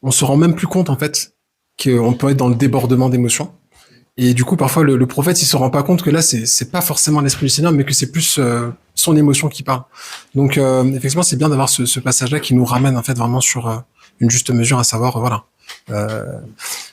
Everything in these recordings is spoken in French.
on se rend même plus compte, en fait, qu'on peut être dans le débordement d'émotions. Et du coup, parfois, le prophète, il se rend pas compte que là, c'est pas forcément l'esprit du Seigneur, mais que c'est plus son émotion qui parle. Donc, effectivement, c'est bien d'avoir ce passage-là qui nous ramène, en fait, vraiment sur une juste mesure, à savoir, voilà, euh,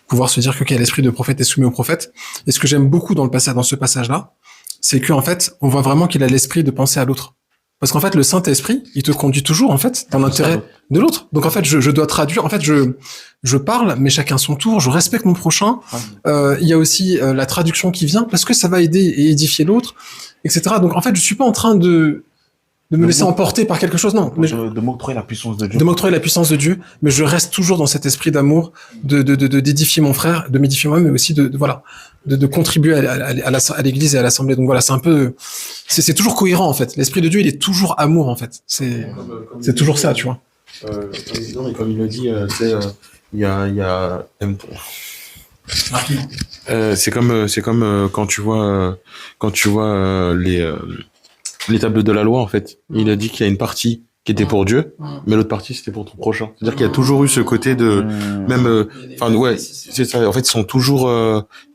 pouvoir se dire que l'esprit de prophète est soumis au prophète. Et ce que j'aime beaucoup dans ce passage-là, c'est qu'en fait, on voit vraiment qu'il a l'esprit de penser à l'autre. Parce qu'en fait, le Saint-Esprit, il te conduit toujours, en fait, dans l'intérêt de l'autre. Donc, en fait, je dois traduire. En fait, je parle, mais chacun son tour. Je respecte mon prochain. Il y a aussi la traduction qui vient parce que ça va aider et édifier l'autre, etc. Donc, en fait, je suis pas en train de me laisser emporter par quelque chose, non. Mais de m'octroyer la puissance de Dieu. De m'octroyer la puissance de Dieu, mais je reste toujours dans cet esprit d'amour, d'édifier mon frère, de m'édifier moi-même, mais aussi de contribuer à l'église et à l'assemblée. Donc voilà, c'est un peu, c'est toujours cohérent, en fait. L'esprit de Dieu, il est toujours amour, en fait. C'est toujours ça, tu vois. Non, mais comme il le dit, tu sais, il y a c'est comme quand tu vois les tables de la loi, en fait. Il a dit qu'il y a une partie qui était pour Dieu, mais l'autre partie c'était pour ton prochain. C'est-à-dire qu'il y a toujours eu ce côté de même enfin ouais, c'est ça. En fait, ils sont toujours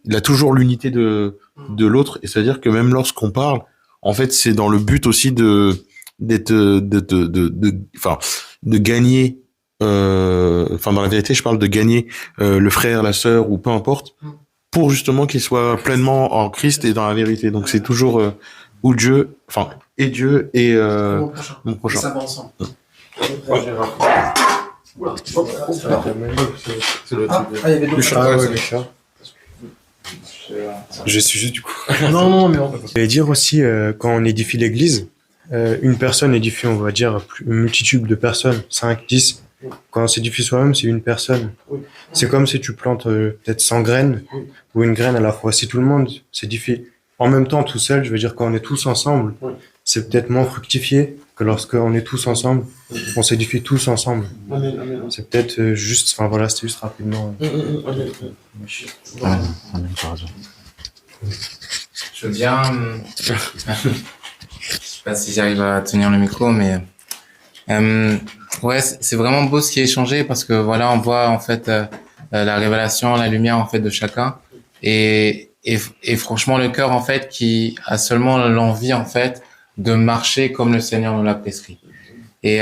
il a toujours l'unité de l'autre, et c'est-à-dire que même lorsqu'on parle, en fait, c'est dans le but aussi de gagner dans la vérité, je parle de gagner le frère, la sœur ou peu importe, pour justement qu'il soit pleinement en Christ et dans la vérité. Donc c'est toujours ou Dieu, et Dieu et mon prochain. Ça va ensemble. Je suis juste du coup. Non, mais Je vais dire aussi, quand on édifie l'église, une personne édifie, on va dire, une multitude de personnes, 5, 10. Quand on s'édifie soi-même, c'est une personne. C'est comme si tu plantes peut-être 100 graines ou une graine à la fois. Si tout le monde s'édifie en même temps tout seul, je veux dire, quand on est tous ensemble, c'est peut-être moins fructifié que lorsqu'on est tous ensemble, on s'édifie tous ensemble. C'est peut-être juste, enfin voilà, c'était juste rapidement. Je veux bien, je sais pas si j'arrive à tenir le micro, mais ouais, c'est vraiment beau ce qui est échangé, parce que voilà, on voit en fait la révélation, la lumière en fait de chacun, et franchement le cœur en fait qui a seulement l'envie en fait de marcher comme le Seigneur nous l'a prescrit. Et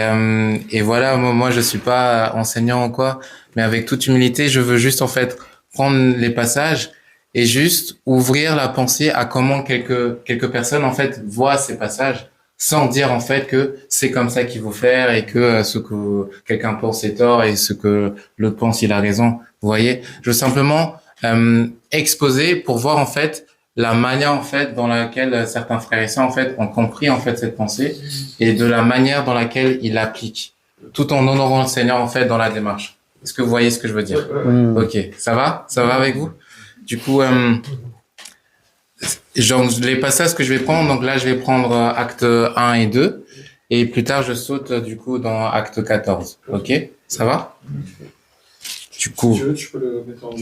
voilà, moi je suis pas enseignant ou quoi, mais avec toute humilité, je veux juste en fait prendre les passages et juste ouvrir la pensée à comment quelques personnes en fait voient ces passages, sans dire en fait que c'est comme ça qu'il faut faire et que ce que quelqu'un pense est tort et ce que l'autre pense il a raison. Vous voyez, je veux simplement exposer pour voir en fait la manière en fait dans laquelle certains frères et sœurs en fait ont compris en fait cette pensée, et de la manière dans laquelle ils l'appliquent, tout en honorant le Seigneur en fait dans la démarche. Est-ce que vous voyez ce que je veux dire? Ok, ça va avec vous? Du coup, genre, les passages que je vais prendre, donc là je vais prendre acte 1 et 2, et plus tard je saute du coup dans acte 14. Ok, ça va? Du coup, tu peux le mettre en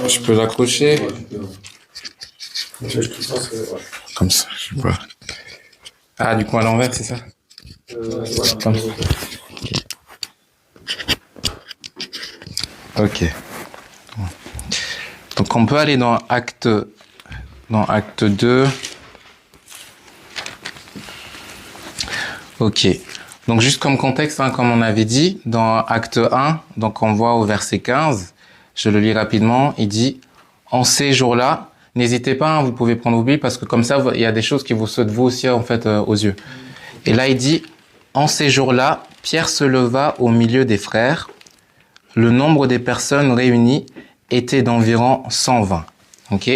je peux l'accrocher. Comme ça, je sais pas. Ah, du coup, à l'envers, c'est ça? Comme ça. Ok. Donc, on peut aller dans acte 2. Ok. Donc, juste comme contexte, comme on avait dit, dans acte 1, donc on voit au verset 15, je le lis rapidement, il dit « En ces jours-là », n'hésitez pas, vous pouvez prendre vos Bibles, parce que comme ça, il y a des choses qui vous sautent vous aussi en fait aux yeux. Et là, il dit « En ces jours-là, Pierre se leva au milieu des frères. Le nombre des personnes réunies était d'environ 120. » Ok.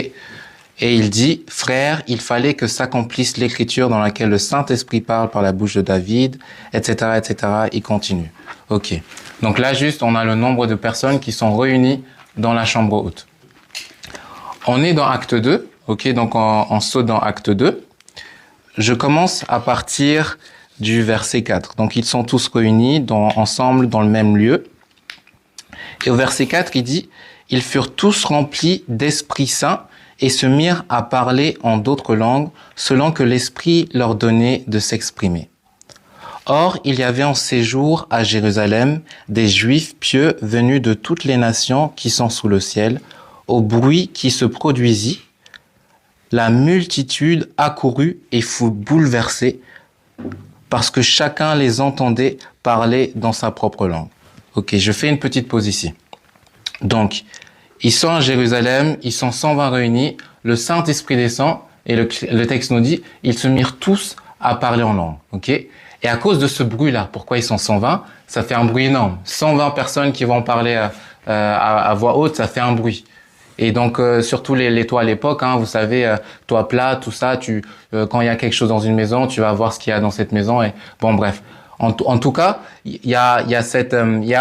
Et il dit « Frères, il fallait que s'accomplisse l'écriture dans laquelle le Saint-Esprit parle par la bouche de David, etc., etc. » Il continue. Ok. Donc là, juste, on a le nombre de personnes qui sont réunies dans la chambre haute. On est dans acte 2, ok, donc on saute dans acte 2. Je commence à partir du verset 4. Donc ils sont tous réunis ensemble dans le même lieu. Et au verset 4, il dit « Ils furent tous remplis d'Esprit Saint et se mirent à parler en d'autres langues, selon que l'Esprit leur donnait de s'exprimer. Or, il y avait en séjour à Jérusalem des Juifs pieux venus de toutes les nations qui sont sous le ciel. Au bruit qui se produisit, la multitude accourut et fut bouleversée parce que chacun les entendait parler dans sa propre langue. Ok, je fais une petite pause ici. Donc, ils sont à Jérusalem, ils sont 120 réunis, le Saint-Esprit descend et le texte nous dit, ils se mirent tous à parler en langue. Ok. Et à cause de ce bruit-là, pourquoi ils sont 120? Ça fait un bruit énorme. 120 personnes qui vont parler à voix haute, ça fait un bruit. Et donc, surtout les toits à l'époque, hein, vous savez, toit plat, tout ça, quand il y a quelque chose dans une maison, tu vas voir ce qu'il y a dans cette maison. Et bon, bref. En tout cas, il y a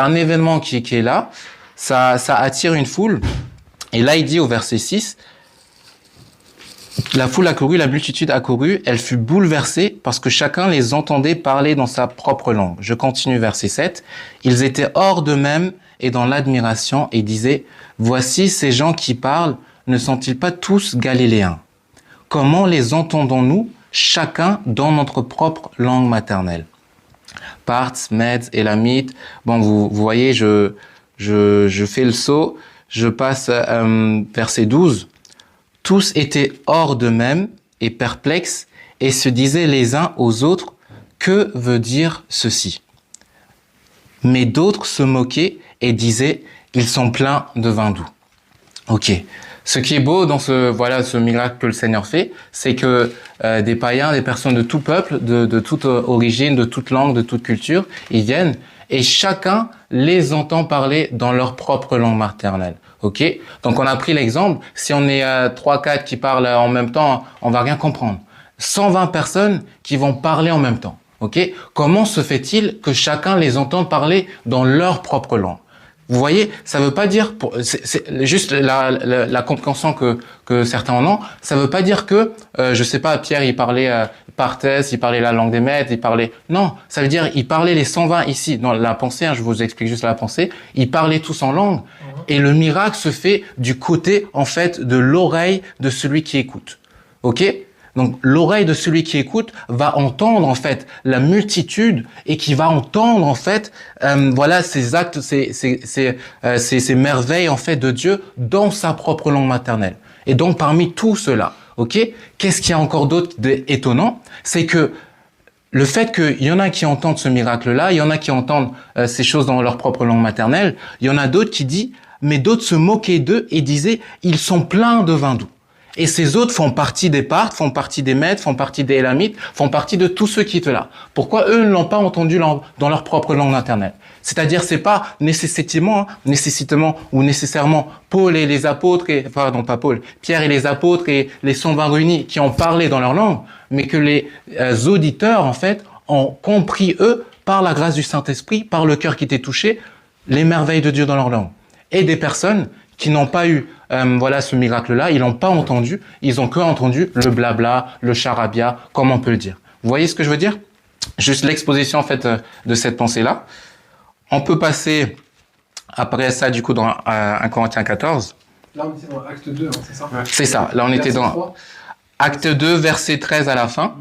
un événement qui est là. Ça attire une foule. Et là, il dit au verset 6, la foule accourut, la multitude accourut, elle fut bouleversée parce que chacun les entendait parler dans sa propre langue. Je continue verset 7. Ils étaient hors d'eux-mêmes et dans l'admiration et disaient, voici ces gens qui parlent, ne sont-ils pas tous galiléens? Comment les entendons-nous, chacun dans notre propre langue maternelle? Parthes, Mèdes, Élamites. Bon, vous voyez, je fais le saut, je passe verset 12. Tous étaient hors d'eux-mêmes et perplexes et se disaient les uns aux autres, que veut dire ceci? Mais d'autres se moquaient et disaient, ils sont pleins de vin doux. Ok. Ce qui est beau dans ce miracle que le Seigneur fait, c'est que des païens, des personnes de tout peuple, de toute origine, de toute langue, de toute culture, ils viennent et chacun les entend parler dans leur propre langue maternelle. Ok? Donc on a pris l'exemple, si on est 3-4 qui parlent en même temps, on va rien comprendre. 120 personnes qui vont parler en même temps. Ok? Comment se fait-il que chacun les entende parler dans leur propre langue? Vous voyez, ça veut pas dire, c'est juste la compréhension que certains en ont, ça veut pas dire que, je sais pas, Pierre il parlait Parthès, il parlait la langue des Mèdes, il parlait, non, ça veut dire il parlait les 120 ici, dans la pensée, hein, je vous explique juste la pensée, ils parlaient tous en langue, et le miracle se fait du côté, en fait, de l'oreille de celui qui écoute. Ok? Donc, l'oreille de celui qui écoute va entendre, en fait, la multitude et qui va entendre, en fait, ces actes, ces merveilles, en fait, de Dieu dans sa propre langue maternelle. Et donc, parmi tout cela, ok, qu'est-ce qu'il y a encore d'autre d'étonnant? C'est que le fait qu'il y en a qui entendent ce miracle-là, il y en a qui entendent ces choses dans leur propre langue maternelle, il y en a d'autres qui disent, mais d'autres se moquaient d'eux et disaient, ils sont pleins de vin doux. Et ces autres font partie des Parthes, font partie des Mèdes, font partie des Élamites, font partie de tous ceux qui étaient là. Pourquoi eux ne l'ont pas entendu dans leur propre langue maternelle? C'est-à-dire, c'est pas nécessitement ou nécessairement Paul et les apôtres, Pierre et les apôtres et les 120 réunis qui ont parlé dans leur langue, mais que les auditeurs, en fait, ont compris, eux, par la grâce du Saint-Esprit, par le cœur qui était touché, les merveilles de Dieu dans leur langue. Et des personnes qui n'ont pas eu ce miracle-là, ils n'ont pas entendu, ils ont que entendu le blabla, le charabia, comme on peut le dire. Vous voyez ce que je veux dire? Juste l'exposition en fait de cette pensée-là. On peut passer après ça du coup dans 1 Corinthiens 14. Là on était dans Acte 2, hein, c'est ça? C'est ça, là on était dans Acte 2, verset 13 à la fin.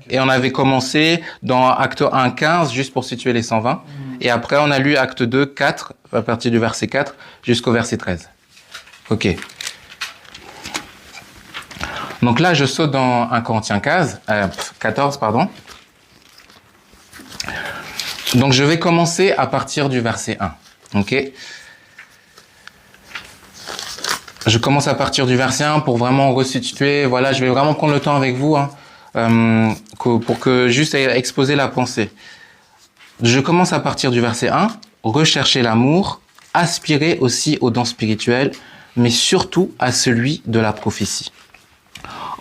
Okay. Et on avait commencé dans Acte 1, 15, juste pour situer les 120. Et après on a lu Acte 2, 4, à partir du verset 4 jusqu'au verset 13. Ok. Donc là, je saute dans 1 Corinthiens 14, pardon. Donc je vais commencer à partir du verset 1. Ok. Je commence à partir du verset 1 pour vraiment resituer. Voilà, je vais vraiment prendre le temps avec vous pour que juste exposer la pensée. Je commence à partir du verset 1. Recherchez l'amour, aspirez aussi aux dons spirituels, mais surtout à celui de la prophétie.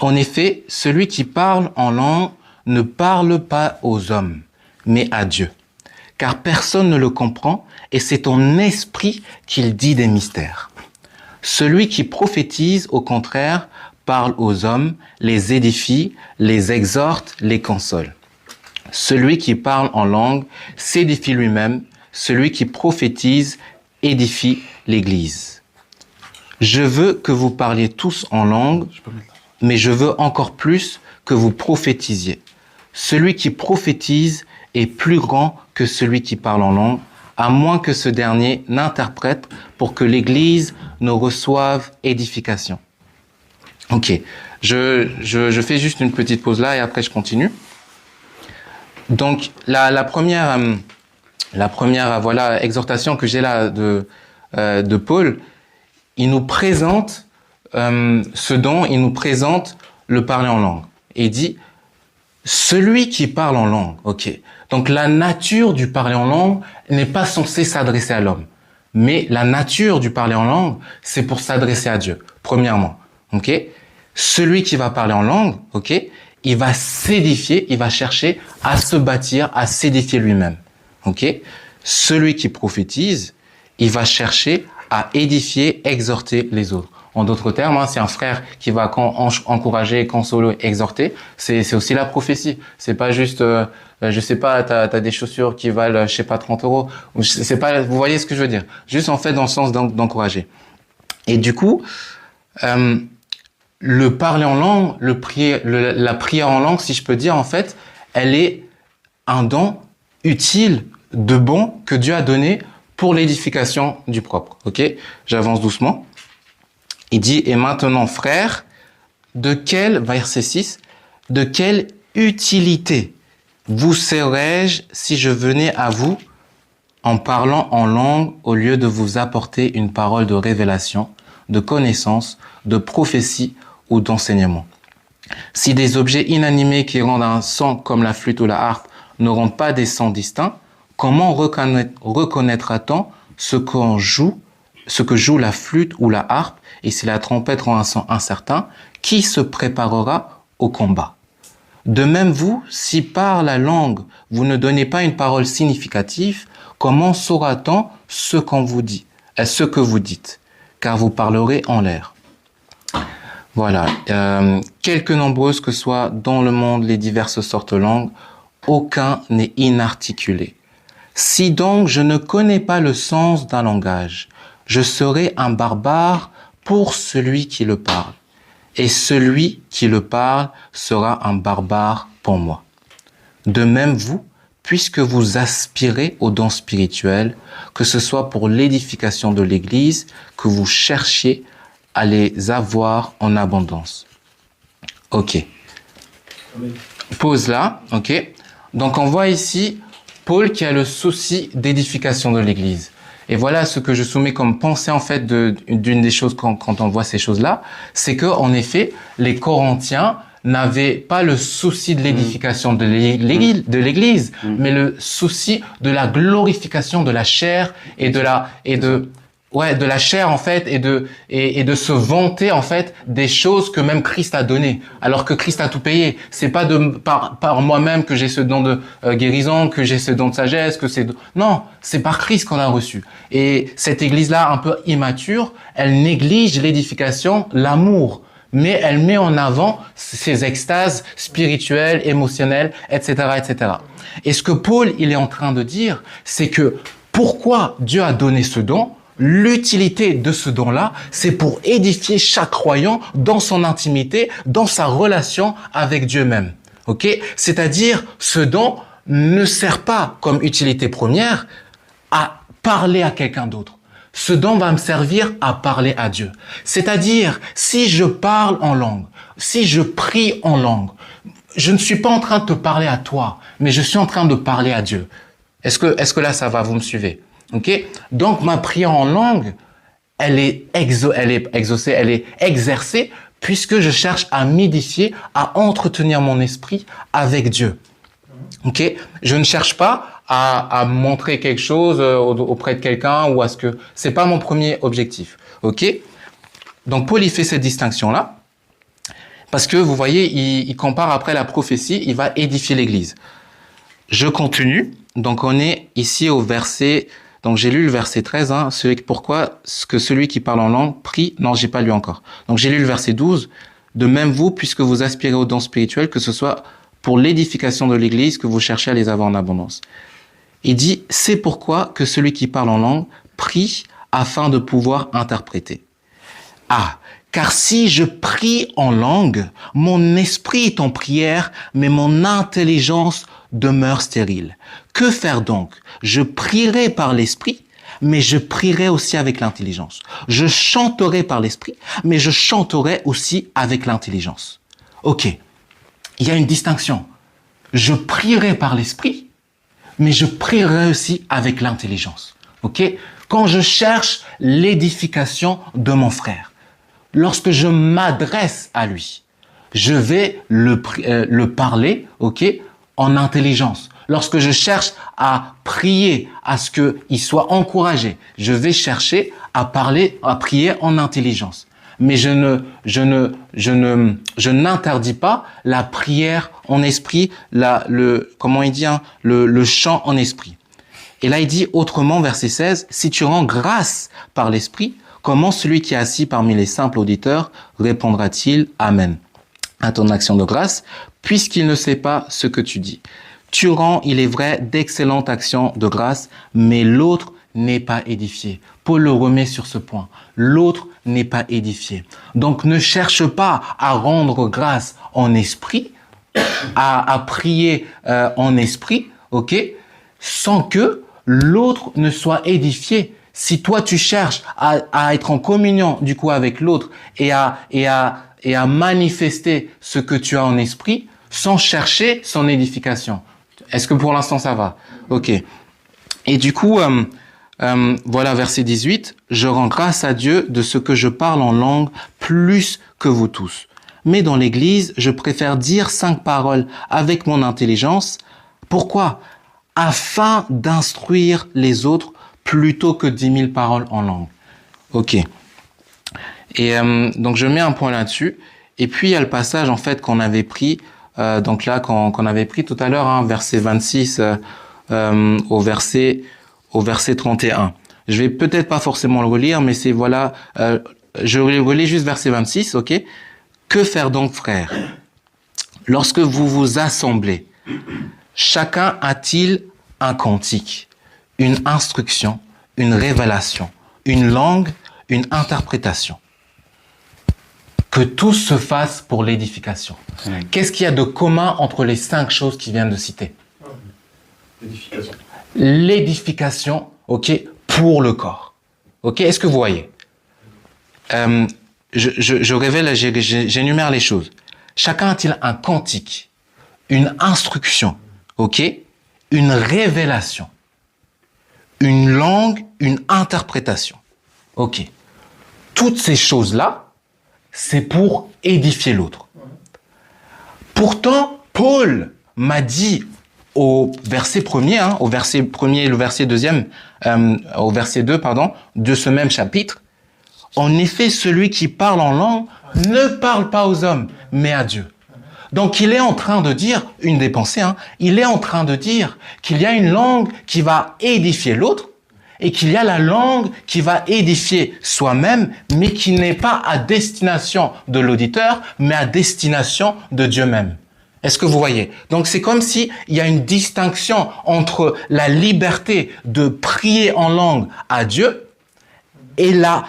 En effet, celui qui parle en langue ne parle pas aux hommes, mais à Dieu. Car personne ne le comprend, et c'est ton esprit qu'il dit des mystères. Celui qui prophétise, au contraire, parle aux hommes, les édifie, les exhorte, les console. Celui qui parle en langue s'édifie lui-même, celui qui prophétise édifie l'Église. Je veux que vous parliez tous en langue, mais je veux encore plus que vous prophétisiez. Celui qui prophétise est plus grand que celui qui parle en langue, à moins que ce dernier n'interprète pour que l'Église ne reçoive édification. Ok, je fais juste une petite pause là et après je continue. Donc la première voilà exhortation que j'ai là de Paul, il nous présente ce don, il nous présente le parler en langue. Et il dit celui qui parle en langue. Ok. Donc la nature du parler en langue n'est pas censée s'adresser à l'homme, mais la nature du parler en langue, c'est pour s'adresser à Dieu. Premièrement. Ok. Celui qui va parler en langue, ok, il va s'édifier, il va chercher à se bâtir, à s'édifier lui-même. Ok. Celui qui prophétise, il va chercher à édifier, exhorter les autres. En d'autres termes, c'est un frère qui va encourager, consoler, exhorter. C'est aussi la prophétie. C'est pas juste, je sais pas, t'as des chaussures qui valent, je sais pas, 30 €. C'est pas, vous voyez ce que je veux dire. Juste en fait dans le sens d'encourager. Et du coup, le parler en langue, la prière en langue, si je peux dire, en fait, elle est un don utile, de bon, que Dieu a donné pour l'édification du propre. Ok, j'avance doucement. Il dit, et maintenant, frères, verset 6, de quelle utilité vous serais-je si je venais à vous en parlant en langue au lieu de vous apporter une parole de révélation, de connaissance, de prophétie ou d'enseignement? Si des objets inanimés qui rendent un son comme la flûte ou la harpe ne rendent pas des sons distincts, comment reconnaîtra-t-on ce que joue la flûte ou la harpe, et si la trompette rend un son incertain, qui se préparera au combat? De même vous, si par la langue vous ne donnez pas une parole significative, comment saura-t-on ce que vous dites? Car vous parlerez en l'air. Voilà. Quelque nombreuses que soient dans le monde les diverses sortes de langues, aucun n'est inarticulé. Si donc je ne connais pas le sens d'un langage, je serai un barbare pour celui qui le parle, et celui qui le parle sera un barbare pour moi. De même vous, puisque vous aspirez aux dons spirituels, que ce soit pour l'édification de l'Église, que vous cherchiez à les avoir en abondance. Ok. Pause là, ok. Donc on voit ici Paul qui a le souci d'édification de l'Église. Et voilà ce que je soumets comme pensée en fait d'une des choses quand on voit ces choses-là, c'est que en effet les Corinthiens n'avaient pas le souci de l'édification de l'Église, mais le souci de la glorification de la chair et de la chair en fait et de se vanter en fait des choses que même Christ a données, alors que Christ a tout payé. C'est pas par moi-même que j'ai ce don de guérison, que j'ai ce don de sagesse, non, c'est par Christ qu'on a reçu. Et cette église-là un peu immature, elle néglige l'édification, l'amour, mais elle met en avant ses extases spirituelles, émotionnelles, etc., etc. Et ce que Paul il est en train de dire, c'est que pourquoi Dieu a donné ce don? L'utilité de ce don-là, c'est pour édifier chaque croyant dans son intimité, dans sa relation avec Dieu même. Ok? C'est-à-dire, ce don ne sert pas comme utilité première à parler à quelqu'un d'autre. Ce don va me servir à parler à Dieu. C'est-à-dire, si je parle en langue, si je prie en langue, je ne suis pas en train de te parler à toi, mais je suis en train de parler à Dieu. Est-ce que là, ça va, vous me suivez? Ok, donc ma prière en langue, elle est exaucée, elle est exercée, puisque je cherche à m'édifier, à entretenir mon esprit avec Dieu. Ok, je ne cherche pas à montrer quelque chose auprès de quelqu'un ou à ce que c'est pas mon premier objectif. Ok, donc Paul il fait cette distinction là, parce que vous voyez, il compare après la prophétie, il va édifier l'Église. Je continue. Donc on est ici au verset. Donc j'ai lu le verset 13, pourquoi que celui qui parle en langue prie, non j'ai pas lu encore. Donc j'ai lu le verset 12, de même vous, puisque vous aspirez aux dons spirituels, que ce soit pour l'édification de l'Église, que vous cherchez à les avoir en abondance. Il dit, c'est pourquoi que celui qui parle en langue prie afin de pouvoir interpréter. Ah, Car si je prie en langue, mon esprit est en prière, mais mon intelligence demeure stérile. Que faire donc? Je prierai par l'esprit, mais je prierai aussi avec l'intelligence. Je chanterai par l'esprit, mais je chanterai aussi avec l'intelligence. Ok, il y a une distinction. Je prierai par l'esprit, mais je prierai aussi avec l'intelligence. Ok? Quand je cherche l'édification de mon frère, lorsque je m'adresse à lui, je vais le parler, ok, en intelligence. Lorsque je cherche à prier, à ce qu'il soit encouragé, je vais chercher à prier en intelligence. Mais je n'interdis pas la prière en esprit, le chant en esprit. Et là, il dit autrement, verset 16, « Si tu rends grâce par l'esprit, comment celui qui est assis parmi les simples auditeurs répondra-t-il Amen à ton action de grâce, puisqu'il ne sait pas ce que tu dis. Tu rends, il est vrai, d'excellentes actions de grâce, mais l'autre n'est pas édifié. » Paul le remet sur ce point. L'autre n'est pas édifié. Donc ne cherche pas à rendre grâce en esprit, à prier en esprit, ok, sans que l'autre ne soit édifié. Si toi tu cherches à être en communion du coup avec l'autre et à manifester ce que tu as en esprit sans chercher son édification. Est-ce que pour l'instant ça va? Ok. Et du coup, voilà verset 18. Je rends grâce à Dieu de ce que je parle en langue plus que vous tous. Mais dans l'église, je préfère dire 5 paroles avec mon intelligence. Pourquoi? Afin d'instruire les autres plutôt que 10 000 paroles en langue. Ok. Et donc je mets un point là-dessus. Et puis il y a le passage en fait qu'on avait pris, donc là qu'on avait pris tout à l'heure, hein, verset 26 au verset 31. Je vais peut-être pas forcément le relire, mais c'est voilà, je relis juste verset 26, ok. Que faire donc, frères? Lorsque vous vous assemblez, chacun a-t-il un cantique, une instruction, une révélation, une langue, une interprétation? Que tout se fasse pour l'édification. Qu'est-ce qu'il y a de commun entre les 5 choses qu'il vient de citer? L'édification. L'édification, ok, pour le corps. Ok, est-ce que vous voyez? Je révèle, j'énumère les choses. Chacun a-t-il un cantique, une instruction, ok, une révélation, une langue, une interprétation. Ok. Toutes ces choses-là, c'est pour édifier l'autre. Pourtant, Paul m'a dit au verset 1er, hein, au verset 1er et le verset 2e, au verset 2, pardon, de ce même chapitre, en effet, celui qui parle en langue ne parle pas aux hommes, mais à Dieu. Donc, il est en train de dire, une des pensées, hein, il est en train de dire qu'il y a une langue qui va édifier l'autre et qu'il y a la langue qui va édifier soi-même, mais qui n'est pas à destination de l'auditeur, mais à destination de Dieu même. Est-ce que vous voyez? Donc, c'est comme si il y a une distinction entre la liberté de prier en langue à Dieu et la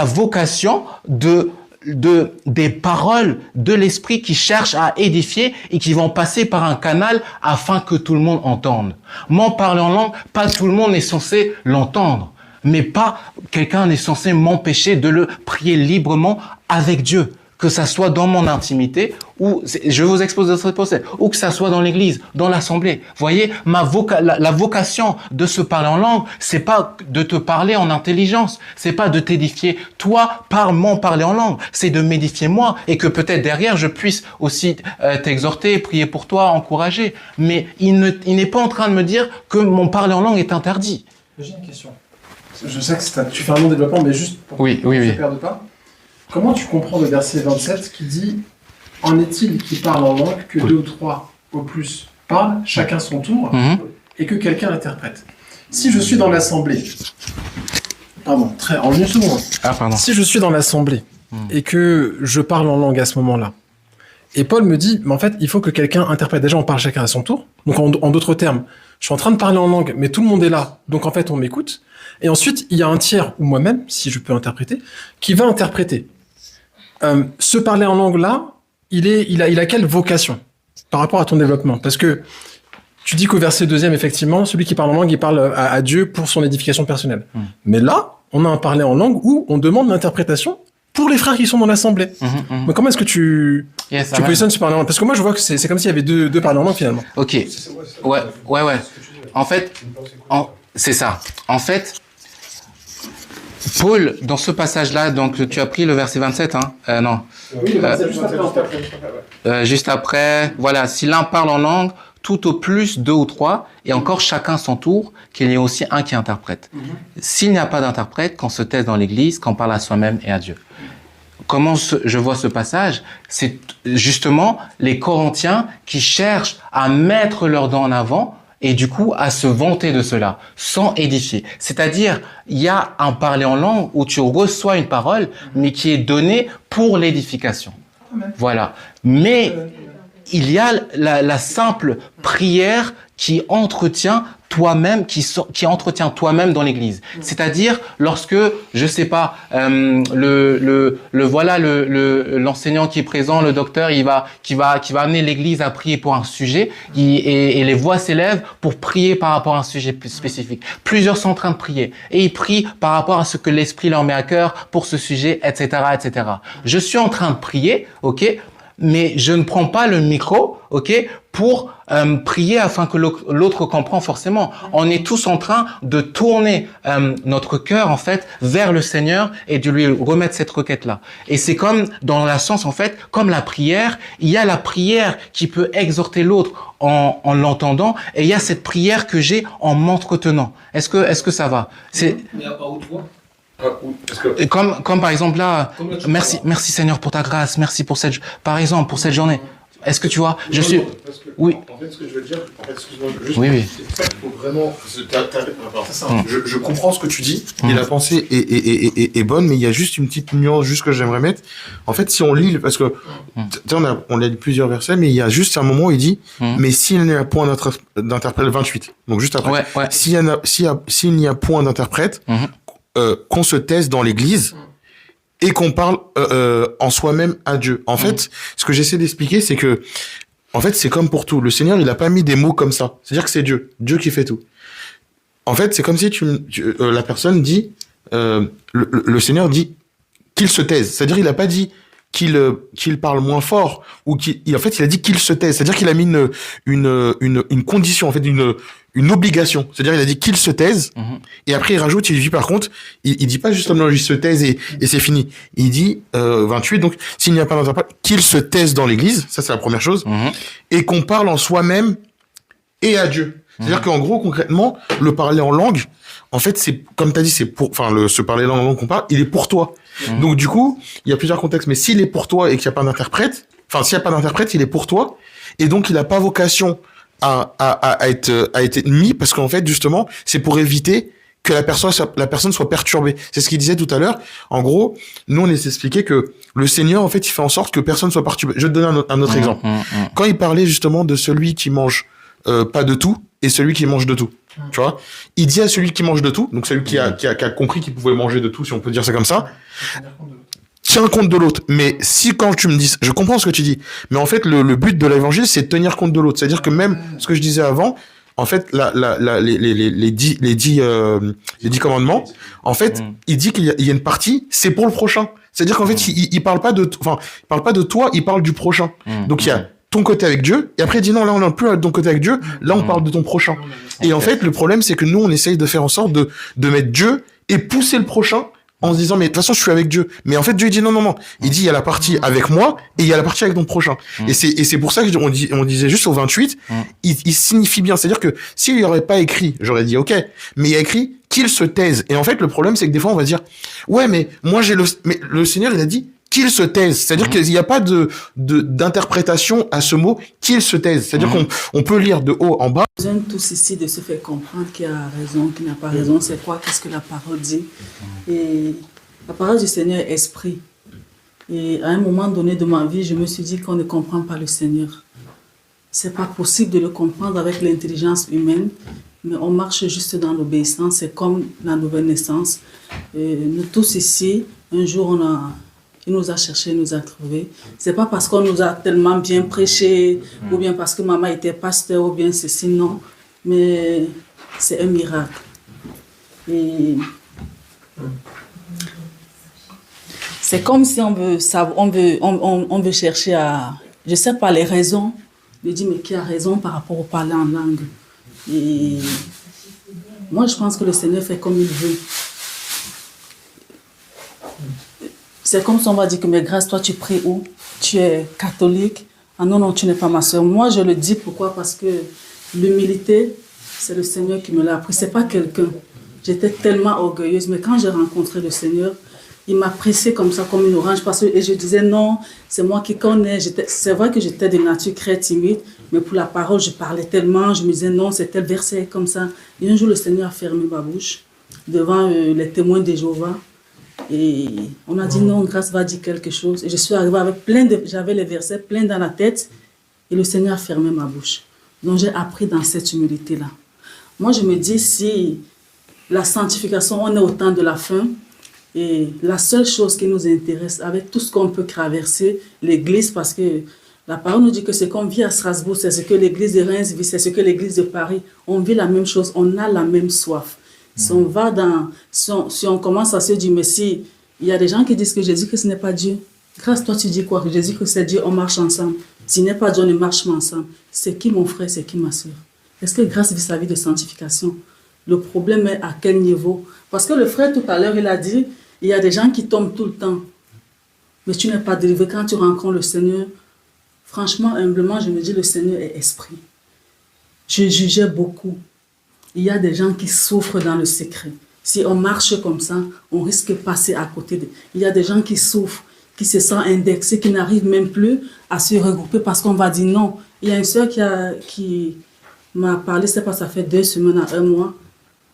vocation des paroles de l'esprit qui cherchent à édifier et qui vont passer par un canal afin que tout le monde entende. M'en parler en langue, pas tout le monde est censé l'entendre, mais pas quelqu'un n'est censé m'empêcher de le prier librement avec Dieu, que ça soit dans mon intimité ou je vous expose d'autres procès, ou que ça soit dans l'église, dans l'assemblée. Vous voyez, la vocation de se parler en langue, c'est pas de te parler en intelligence, c'est pas de t'édifier toi par mon parler en langue, c'est de m'édifier moi et que peut-être derrière je puisse aussi t'exhorter, prier pour toi, encourager. Mais il n'est pas en train de me dire que mon parler en langue est interdit. J'ai une question. Je sais que tu fais un long développement, mais juste pour que je ne perde pas. Comment tu comprends le verset 27 qui dit « En est-il qui parle en langue que 2 ou 3 au plus parlent, chacun son tour, et que quelqu'un interprète ?» Si je suis dans l'assemblée, en une seconde. Si je suis dans l'assemblée et que je parle en langue à ce moment-là, et Paul me dit « Mais en fait, il faut que quelqu'un interprète. » Déjà, on parle chacun à son tour. Donc, en d'autres termes, je suis en train de parler en langue, mais tout le monde est là. Donc, en fait, on m'écoute. Et ensuite, il y a un tiers, ou moi-même, si je peux interpréter, qui va interpréter. Ce parler en langue là, il a quelle vocation par rapport à ton développement? Parce que tu dis qu'au verset 2e, effectivement, celui qui parle en langue, il parle à Dieu pour son édification personnelle. Mais là, on a un parler en langue où on demande l'interprétation pour les frères qui sont dans l'assemblée. Mais comment est-ce que tu positionnes ce parler en langue? Parce que moi, je vois que c'est comme s'il y avait deux parler en langue finalement. Ok. Ouais. En fait, c'est ça. En fait, Paul, dans ce passage-là, donc tu as pris le verset 27, hein? Non. Oui, le verset juste après. Juste après, voilà, si l'un parle en langue, tout au plus 2 ou 3, et encore chacun son tour, qu'il y ait aussi un qui interprète. S'il n'y a pas d'interprète, qu'on se taise dans l'église, qu'on parle à soi-même et à Dieu. Comment je vois ce passage? C'est justement les Corinthiens qui cherchent à mettre leurs dents en avant et du coup à se vanter de cela, sans édifier. C'est-à-dire, il y a un parler en langue où tu reçois une parole, mais qui est donnée pour l'édification. Voilà. Mais il y a la simple prière qui entretient toi-même, qui entretient toi-même dans l'église. C'est-à-dire, lorsque, je sais pas, l'enseignant qui est présent, le docteur, qui va amener l'église à prier pour un sujet, et les voix s'élèvent pour prier par rapport à un sujet spécifique. Plusieurs sont en train de prier. Et ils prient par rapport à ce que l'esprit leur met à cœur pour ce sujet, etc., etc. Je suis en train de prier, ok? Mais je ne prends pas le micro, ok, pour prier afin que l'autre comprenne forcément. On est tous en train de tourner notre cœur, en fait, vers le Seigneur et de lui remettre cette requête-là. Et c'est comme, dans la sens, en fait, comme la prière, il y a la prière qui peut exhorter l'autre en l'entendant, et il y a cette prière que j'ai en m'entretenant. Est-ce que ça va? Mais à part où toi? Comme par exemple là, merci Seigneur pour ta grâce, merci pour par exemple, pour cette journée. Est-ce que tu vois, oui. En fait, ce que je veux dire, excuse-moi, juste, oui. c'est ça qu'il faut vraiment. Je comprends ce que tu dis, et la pensée est bonne, mais il y a juste une petite nuance, juste que j'aimerais mettre. En fait, si on lit, parce que, on a lu plusieurs versets, mais il y a juste un moment où il dit, mais s'il n'y a point d'interprète, 28. Donc, juste après. Ouais. S'il n'y a point d'interprète, qu'on se taise dans l'église et qu'on parle en soi-même à Dieu. En fait, ce que j'essaie d'expliquer, c'est que, en fait, c'est comme pour tout. Le Seigneur, il a pas mis des mots comme ça. C'est-à-dire que c'est Dieu qui fait tout. En fait, c'est comme si la personne dit, le Seigneur dit qu'il se taise. C'est-à-dire, il a pas dit qu'il parle moins fort ou en fait, il a dit qu'il se taise. C'est-à-dire qu'il a mis une condition, en fait, une obligation. C'est-à-dire, il a dit qu'il se taise, et après, il rajoute, il dit, par contre, il dit pas justement, il se taise et c'est fini. Il dit, 28, donc, s'il n'y a pas d'interprète, qu'il se taise dans l'église, ça c'est la première chose, et qu'on parle en soi-même et à Dieu. C'est-à-dire qu'en gros, concrètement, le parler en langue, en fait, c'est, comme t'as dit, c'est ce parler en langue qu'on parle, il est pour toi. Donc, du coup, il y a plusieurs contextes, mais s'il est pour toi et qu'il n'y a pas d'interprète, s'il n'y a pas d'interprète, il est pour toi, et donc, il n'a pas vocation à être mis, parce qu'en fait, justement, c'est pour éviter que la personne soit perturbée. C'est ce qu'il disait tout à l'heure. En gros, nous, on les expliquait que le Seigneur, en fait, il fait en sorte que personne soit perturbé. Je vais te donner un autre exemple. Quand il parlait justement de celui qui mange pas de tout et celui qui mange de tout, tu vois, il dit à celui qui mange de tout, donc celui qui a compris qu'il pouvait manger de tout, si on peut dire ça comme ça, tiens compte de l'autre. Mais si quand tu me dis, je comprends ce que tu dis, mais en fait le but de l'évangile, c'est de tenir compte de l'autre. C'est-à-dire que même ce que je disais avant, en fait, les 10 commandements, en fait, il dit qu'il y a une partie, c'est pour le prochain. C'est-à-dire qu'en fait, il parle pas de toi, il parle du prochain. Donc il y a ton côté avec Dieu, et après il dit non, là on n'a plus ton côté avec Dieu, là on parle de ton prochain. Et en fait, le problème, c'est que nous, on essaye de faire en sorte de mettre Dieu et pousser le prochain en se disant, mais de toute façon, je suis avec Dieu. Mais en fait, Dieu, il dit non. Il dit, il y a la partie avec moi et il y a la partie avec ton prochain. Et c'est pour ça que on disait juste au 28, il signifie bien. C'est-à-dire que s'il n'y aurait pas écrit, j'aurais dit, ok, mais il y a écrit qu'il se taise. Et en fait, le problème, c'est que des fois, on va dire, ouais, mais moi, mais le Seigneur, il a dit, qu'il se taise. C'est-à-dire qu'il n'y a pas d'interprétation à ce mot, qu'il se taise. C'est-à-dire qu'on peut lire de haut en bas. Besoin tous ici de se faire comprendre qui a raison, qui n'a pas raison. C'est quoi? Qu'est-ce que la parole dit? Et la parole du Seigneur est esprit. Et à un moment donné de ma vie, je me suis dit qu'on ne comprend pas le Seigneur. C'est pas possible de le comprendre avec l'intelligence humaine, mais on marche juste dans l'obéissance. C'est comme la nouvelle naissance. Et nous tous ici, un jour, on a Il nous a cherchés, il nous a trouvés. C'est pas parce qu'on nous a tellement bien prêché, ou bien parce que maman était pasteur, ou bien ceci, non. Mais c'est un miracle. Et c'est comme si on veut chercher à, je sais pas les raisons, de dire mais qui a raison par rapport au parler en langue. Et moi je pense que le Seigneur fait comme il veut. C'est comme si on va dire que mais grâce, toi tu pries où? Tu es catholique? Ah non, non, tu n'es pas ma soeur. Moi je le dis pourquoi? Parce que l'humilité, c'est le Seigneur qui me l'a appris. C'est pas quelqu'un. J'étais tellement orgueilleuse, mais quand j'ai rencontré le Seigneur, il m'a pressée comme ça, comme une orange, et je disais non, c'est moi qui connais. C'est vrai que j'étais de nature très timide, mais pour la parole, je parlais tellement, je me disais non, c'est tel verset comme ça. Et un jour, le Seigneur a fermé ma bouche devant les témoins de Jéhovah. Et on a dit non, grâce va dire quelque chose. Et je suis arrivée avec j'avais les versets plein dans la tête, et le Seigneur a fermé ma bouche. Donc j'ai appris dans cette humilité-là. Moi, je me dis, si la sanctification, on est au temps de la fin, et la seule chose qui nous intéresse, avec tout ce qu'on peut traverser, l'Église, parce que la parole nous dit que ce qu'on vit à Strasbourg, c'est ce que l'Église de Reims vit, c'est ce que l'Église de Paris, on vit la même chose, on a la même soif. Si on va si on commence à se dire, mais si, il y a des gens qui disent que Jésus-Christ n'est pas Dieu. Grâce, toi, tu dis quoi? Que Jésus-Christ c'est Dieu, on marche ensemble. S'il n'est pas Dieu, on ne marche pas ensemble. C'est qui mon frère, c'est qui ma soeur? Est-ce que grâce vit sa vie de sanctification? Le problème est à quel niveau? Parce que le frère, tout à l'heure, il a dit, il y a des gens qui tombent tout le temps. Mais tu n'es pas délivré. Quand tu rencontres le Seigneur, franchement, humblement, je me dis, le Seigneur est esprit. Je jugeais beaucoup. Il y a des gens qui souffrent dans le secret. Si on marche comme ça, on risque de passer à côté. Il y a des gens qui souffrent, qui se sentent indexés, qui n'arrivent même plus à se regrouper parce qu'on va dire non. Il y a une soeur qui m'a parlé, c'est pas, ça fait 2 semaines à 1 mois.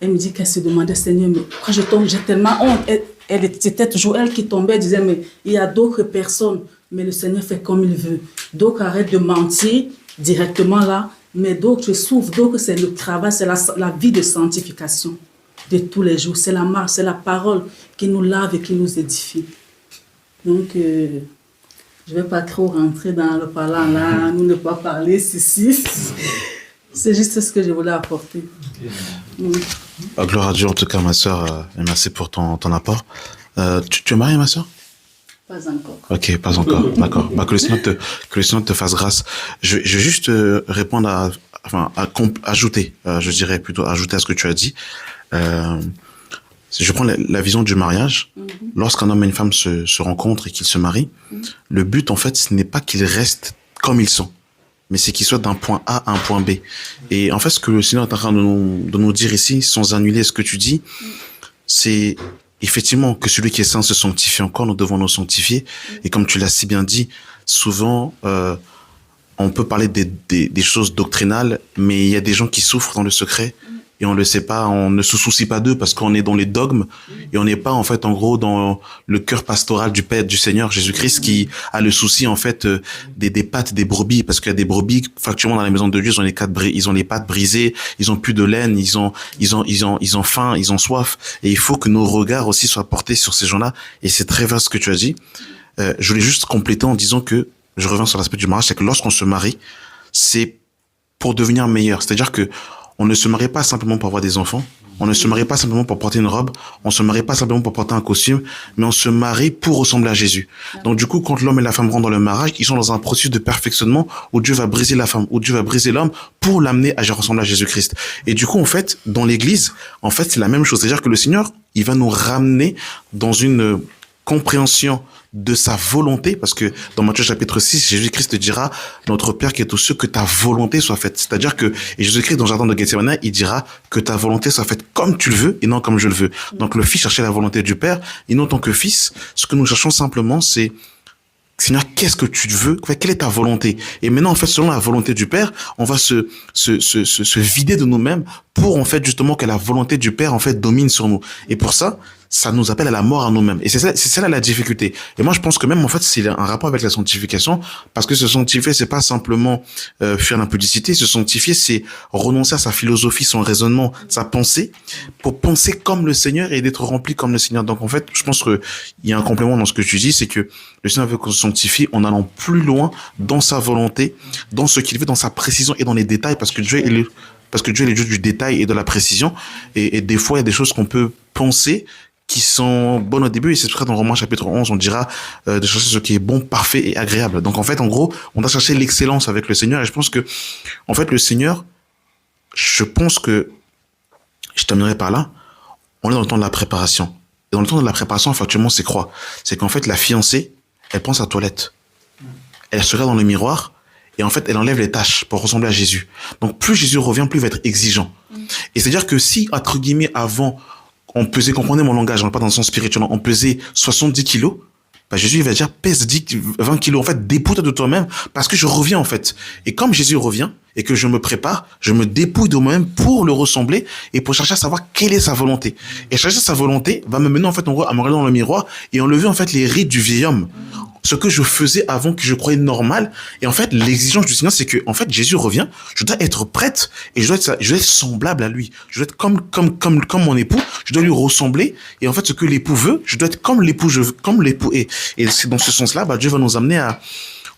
Elle me dit qu'elle se demandait, Seigneur, mais pourquoi je tombe? J'ai tellement honte. C'était toujours elle qui tombait, elle disait, mais il y a d'autres personnes, mais le Seigneur fait comme il veut. D'autres arrêtent de mentir directement là, mais d'autres souffrent, d'autres c'est le travail, c'est la vie de sanctification de tous les jours. C'est la marche, c'est la parole qui nous lave et qui nous édifie. Donc, je ne vais pas trop rentrer dans le parlant là, nous ne pas parler, si. C'est juste ce que je voulais apporter. Gloire à Dieu, en tout cas, ma sœur, et merci pour ton apport. Tu es mariée, ma sœur? Pas encore. Ok, pas encore, d'accord. Bah, que le Seigneur te fasse grâce. Je vais juste répondre ajouter, je dirais plutôt ajouter à ce que tu as dit. Si je prends la vision du mariage, lorsqu'un homme et une femme se rencontrent et qu'ils se marient, le but, en fait, ce n'est pas qu'ils restent comme ils sont, mais c'est qu'ils soient d'un point A à un point B. Et en fait, ce que le Seigneur est en train de nous dire ici, sans annuler ce que tu dis, c'est effectivement que celui qui est saint se sanctifie encore, nous devons nous sanctifier. Et comme tu l'as si bien dit, souvent, on peut parler des choses doctrinales, mais il y a des gens qui souffrent dans le secret et on le sait pas, on ne se soucie pas d'eux parce qu'on est dans les dogmes et on n'est pas en fait en gros dans le cœur pastoral du Père, du Seigneur Jésus-Christ qui a le souci en fait des pattes des brebis, parce qu'il y a des brebis factuellement dans la maison de Dieu, ils ont les pattes brisées, ils ont plus de laine, ils ont faim, ils ont soif, et il faut que nos regards aussi soient portés sur ces gens-là. Et c'est très vaste ce que tu as dit. Je voulais juste compléter en disant que je reviens sur l'aspect du mariage, c'est que lorsqu'on se marie, c'est pour devenir meilleur. C'est-à-dire que on ne se marie pas simplement pour avoir des enfants, on ne se marie pas simplement pour porter une robe, on se marie pas simplement pour porter un costume, mais on se marie pour ressembler à Jésus. Donc du coup, quand l'homme et la femme rentrent dans le mariage, ils sont dans un processus de perfectionnement où Dieu va briser la femme, où Dieu va briser l'homme pour l'amener à ressembler à Jésus-Christ. Et du coup, en fait, dans l'église, en fait, c'est la même chose. C'est-à-dire que le Seigneur, il va nous ramener dans une compréhension de sa volonté, parce que dans Matthieu chapitre 6, Jésus-Christ dira, notre Père qui est aux cieux, que ta volonté soit faite. C'est-à-dire que, et Jésus-Christ dans le jardin de Gethsémani, il dira que ta volonté soit faite comme tu le veux et non comme je le veux. Donc le Fils cherchait la volonté du Père, et nous en tant que Fils, ce que nous cherchons simplement, c'est Seigneur, qu'est-ce que tu veux? Quelle est ta volonté? Et maintenant, en fait, selon la volonté du Père, on va se vider de nous-mêmes pour, en fait, justement, que la volonté du Père, en fait, domine sur nous. Et pour ça, ça nous appelle à la mort à nous-mêmes. Et c'est ça là la difficulté. Et moi, je pense que même, en fait, c'est un rapport avec la sanctification, parce que se sanctifier, c'est pas simplement fuir l'impudicité. Se sanctifier, c'est renoncer à sa philosophie, son raisonnement, sa pensée, pour penser comme le Seigneur et d'être rempli comme le Seigneur. Donc, en fait, je pense que il y a un complément dans ce que tu dis, c'est que le Seigneur veut qu'on se sanctifie en allant plus loin dans sa volonté, dans ce qu'il veut, dans sa précision et dans les détails, parce que Dieu est le Dieu du détail et de la précision. Et des fois, il y a des choses qu'on peut penser qui sont bonnes au début. Et c'est pour ça, dans Romains chapitre 11, on dira de chercher ce qui est bon, parfait et agréable. Donc, en fait, en gros, on doit chercher l'excellence avec le Seigneur. Et je pense que, en fait, le Seigneur, je terminerai par là, on est dans le temps de la préparation. Et dans le temps de la préparation, factuellement, c'est quoi? C'est qu'en fait, la fiancée, elle prend sa toilette. Elle se regarde dans le miroir. Et en fait, elle enlève les taches pour ressembler à Jésus. Donc, plus Jésus revient, plus il va être exigeant. Et c'est-à-dire que si, entre guillemets, avant, on pesait, comprenez mon langage, on n'est pas dans le sens spirituel, on pesait 70 kilos, bah, Jésus, il va dire, pèse 20 kilos. En fait, dépouille de toi-même, parce que je reviens, en fait. Et comme Jésus revient, et que je me prépare, je me dépouille de moi-même pour le ressembler, et pour chercher à savoir quelle est sa volonté. Et chercher sa volonté va me mener, en fait, en gros, à me regarder dans le miroir, et enlever, en fait, les rides du vieil homme. Ce que je faisais avant, que je croyais normal. Et en fait, l'exigence du Seigneur, c'est que, en fait, Jésus revient, je dois être prête, et je dois être semblable à lui. Je dois être comme mon époux, je dois lui ressembler, et en fait, ce que l'époux veut, je dois être comme l'époux est. Et c'est dans ce sens-là, bah, Dieu va nous amener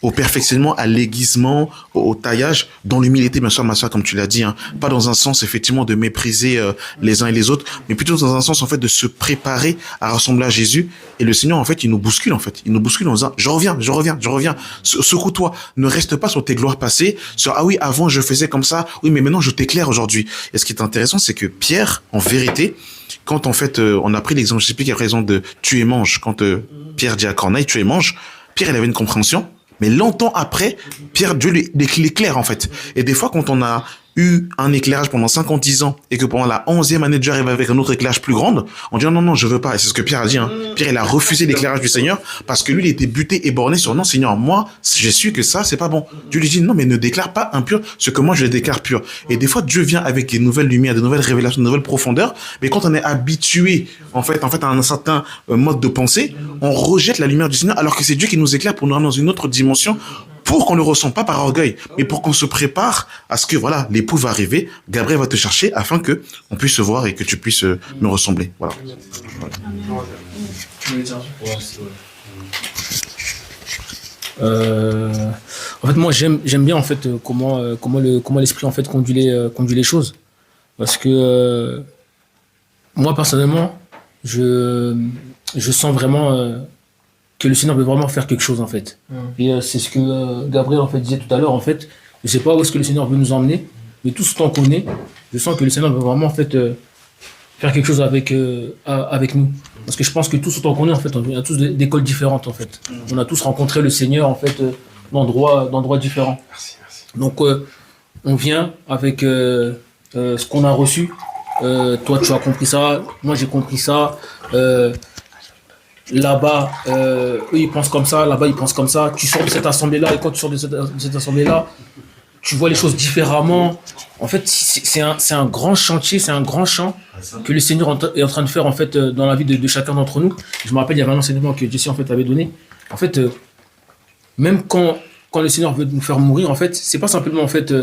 au perfectionnement, à l'aiguisement, au taillage, dans l'humilité, bien sûr, ma soeur, comme tu l'as dit, hein, pas dans un sens, effectivement, de mépriser les uns et les autres, mais plutôt dans un sens, en fait, de se préparer à ressembler à Jésus. Et le Seigneur, en fait, il nous bouscule, en fait. Il nous bouscule en disant, je reviens. Secoue-toi. Ne reste pas sur tes gloires passées, sur, ah oui, avant, je faisais comme ça, oui, mais maintenant, je t'éclaire aujourd'hui. Et ce qui est intéressant, c'est que Pierre, en vérité, quand, en fait, on a pris l'exemple, je sais plus quelle raison de tu et mange, quand Pierre dit à Corneille, tu et mange, Pierre, il avait une compréhension. Mais longtemps après, Dieu l'éclaire, en fait. Et des fois, quand on a eu un éclairage pendant 50-10 ans et que pendant la 11e année, Dieu arrive avec un autre éclairage plus grand, on dit non, je veux pas. Et c'est ce que Pierre a dit, hein. Pierre, il a refusé l'éclairage du Seigneur parce que lui, il était buté et borné sur non, Seigneur, moi, j'ai su que ça, c'est pas bon. Dieu lui dit non, mais ne déclare pas impur ce que moi, je déclare pur. Et des fois, Dieu vient avec des nouvelles lumières, des nouvelles révélations, de nouvelles profondeurs. Mais quand on est habitué, en fait, à un certain mode de pensée, on rejette la lumière du Seigneur alors que c'est Dieu qui nous éclaire pour nous ramener dans une autre dimension, pour qu'on ne le ressente pas par orgueil, mais pour qu'on se prépare à ce que, voilà, l'époux va arriver, Gabriel va te chercher afin que on puisse se voir et que tu puisses me ressembler. Voilà. En fait, moi, j'aime bien, en fait, comment l'esprit, en fait, conduit les choses. Parce que, moi, personnellement, je sens vraiment, que le Seigneur veut vraiment faire quelque chose, en fait. Et c'est ce que Gabriel, en fait, disait tout à l'heure, en fait. Je sais pas où est-ce que le Seigneur veut nous emmener, mais tout ce temps qu'on est, je sens que le Seigneur veut vraiment, en fait, faire quelque chose avec nous. Parce que je pense que tout ce temps qu'on est, en fait, on a tous d'écoles différentes, en fait. On a tous rencontré le Seigneur, en fait, d'endroits différents. Merci. Donc, on vient avec ce qu'on a reçu. Toi, tu as compris ça, moi, j'ai compris ça. Là-bas, eux, ils pensent comme ça, là-bas, ils pensent comme ça. Tu sors de cette assemblée-là, et quand tu sors de cette assemblée-là, tu vois les choses différemment. En fait, c'est un grand chantier, c'est un grand champ que le Seigneur est en train de faire, en fait, dans la vie de chacun d'entre nous. Je me rappelle, il y avait un enseignement que Jesse, en fait, avait donné. En fait, même quand le Seigneur veut nous faire mourir, en fait, c'est pas simplement, en fait,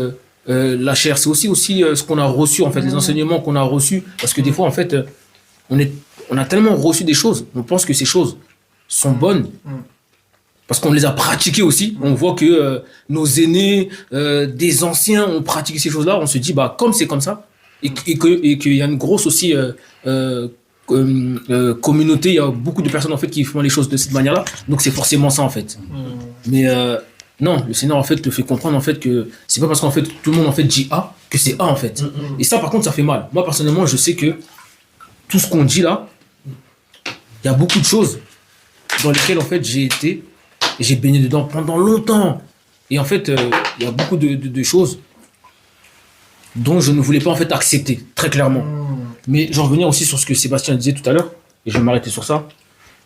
la chair, c'est aussi ce qu'on a reçu, en fait, les enseignements qu'on a reçus. Parce que des fois, en fait, on a tellement reçu des choses, on pense que ces choses sont bonnes, parce qu'on les a pratiquées aussi. On voit que nos aînés, des anciens ont pratiqué ces choses-là. On se dit, bah, comme c'est comme ça, et qu'il y a une grosse aussi communauté, il y a beaucoup de personnes, en fait, qui font les choses de cette manière-là. Donc c'est forcément ça, en fait. Mais non, le Seigneur, en fait, te fait comprendre, en fait, que c'est pas parce qu'en fait tout le monde, en fait, dit A que c'est A, en fait. Et ça, par contre, ça fait mal. Moi, personnellement, je sais que tout ce qu'on dit là, il y a beaucoup de choses dans lesquelles, en fait, j'ai été et j'ai baigné dedans pendant longtemps. Et en fait, il y a beaucoup de choses dont je ne voulais pas, en fait, accepter, très clairement. Mais j'en revenais aussi sur ce que Sébastien disait tout à l'heure, et je vais m'arrêter sur ça,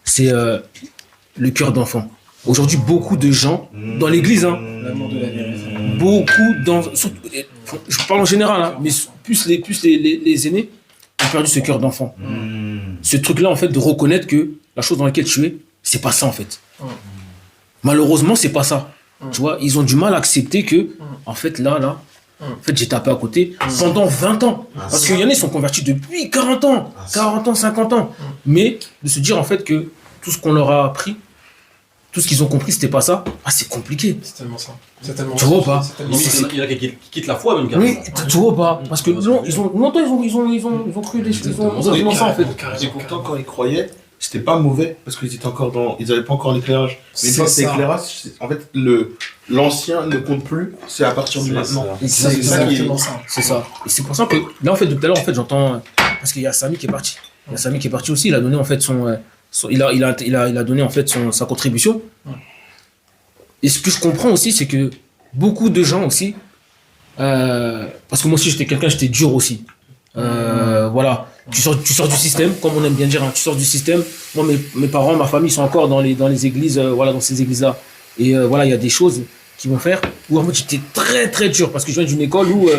c'est le cœur d'enfant. Aujourd'hui, beaucoup de gens, dans l'église, hein, beaucoup, je parle en général, hein, mais plus les aînés, perdu ce cœur d'enfant. Ce truc-là, en fait, de reconnaître que la chose dans laquelle tu es, c'est pas ça, en fait. Malheureusement, c'est pas ça. Tu vois, ils ont du mal à accepter que, en fait, là, en fait, j'ai tapé à côté pendant 20 ans. Parce qu'il y en a, ils sont convertis depuis 40 ans, 50 ans. Mais de se dire, en fait, que tout ce qu'on leur a appris, tout ce qu'ils ont compris, c'était pas ça, c'est compliqué. C'est tellement ça. C'est tellement Tu vois pas? Il y en a qui quittent la foi, même. Oui, tu vois pas? Parce que non, longtemps, ils ont cru ils ont ça, en fait. Et pourtant, quand ils croyaient, c'était pas mauvais parce qu'ils étaient encore ils avaient pas encore l'éclairage. Mais une fois que C'est ça. l'éclairage, en fait, l'ancien ne compte plus, c'est à partir du maintenant. C'est exactement ça. C'est ça. Et c'est pour ça que, là, en fait, depuis tout à l'heure, en fait, j'entends, parce qu'il y a Samy qui est parti. Il y a Samy qui est parti aussi, il a donné, en fait, il a donné, en fait, sa contribution. Et ce que je comprends aussi, c'est que beaucoup de gens aussi, parce que moi aussi, j'étais dur aussi. Voilà. Tu sors du système, comme on aime bien dire, hein, tu sors du système. Moi, mes parents, ma famille sont encore dans les églises, voilà, dans ces églises-là. Et voilà, il y a des choses qui vont faire où en fait j'étais très très dur parce que je viens d'une école où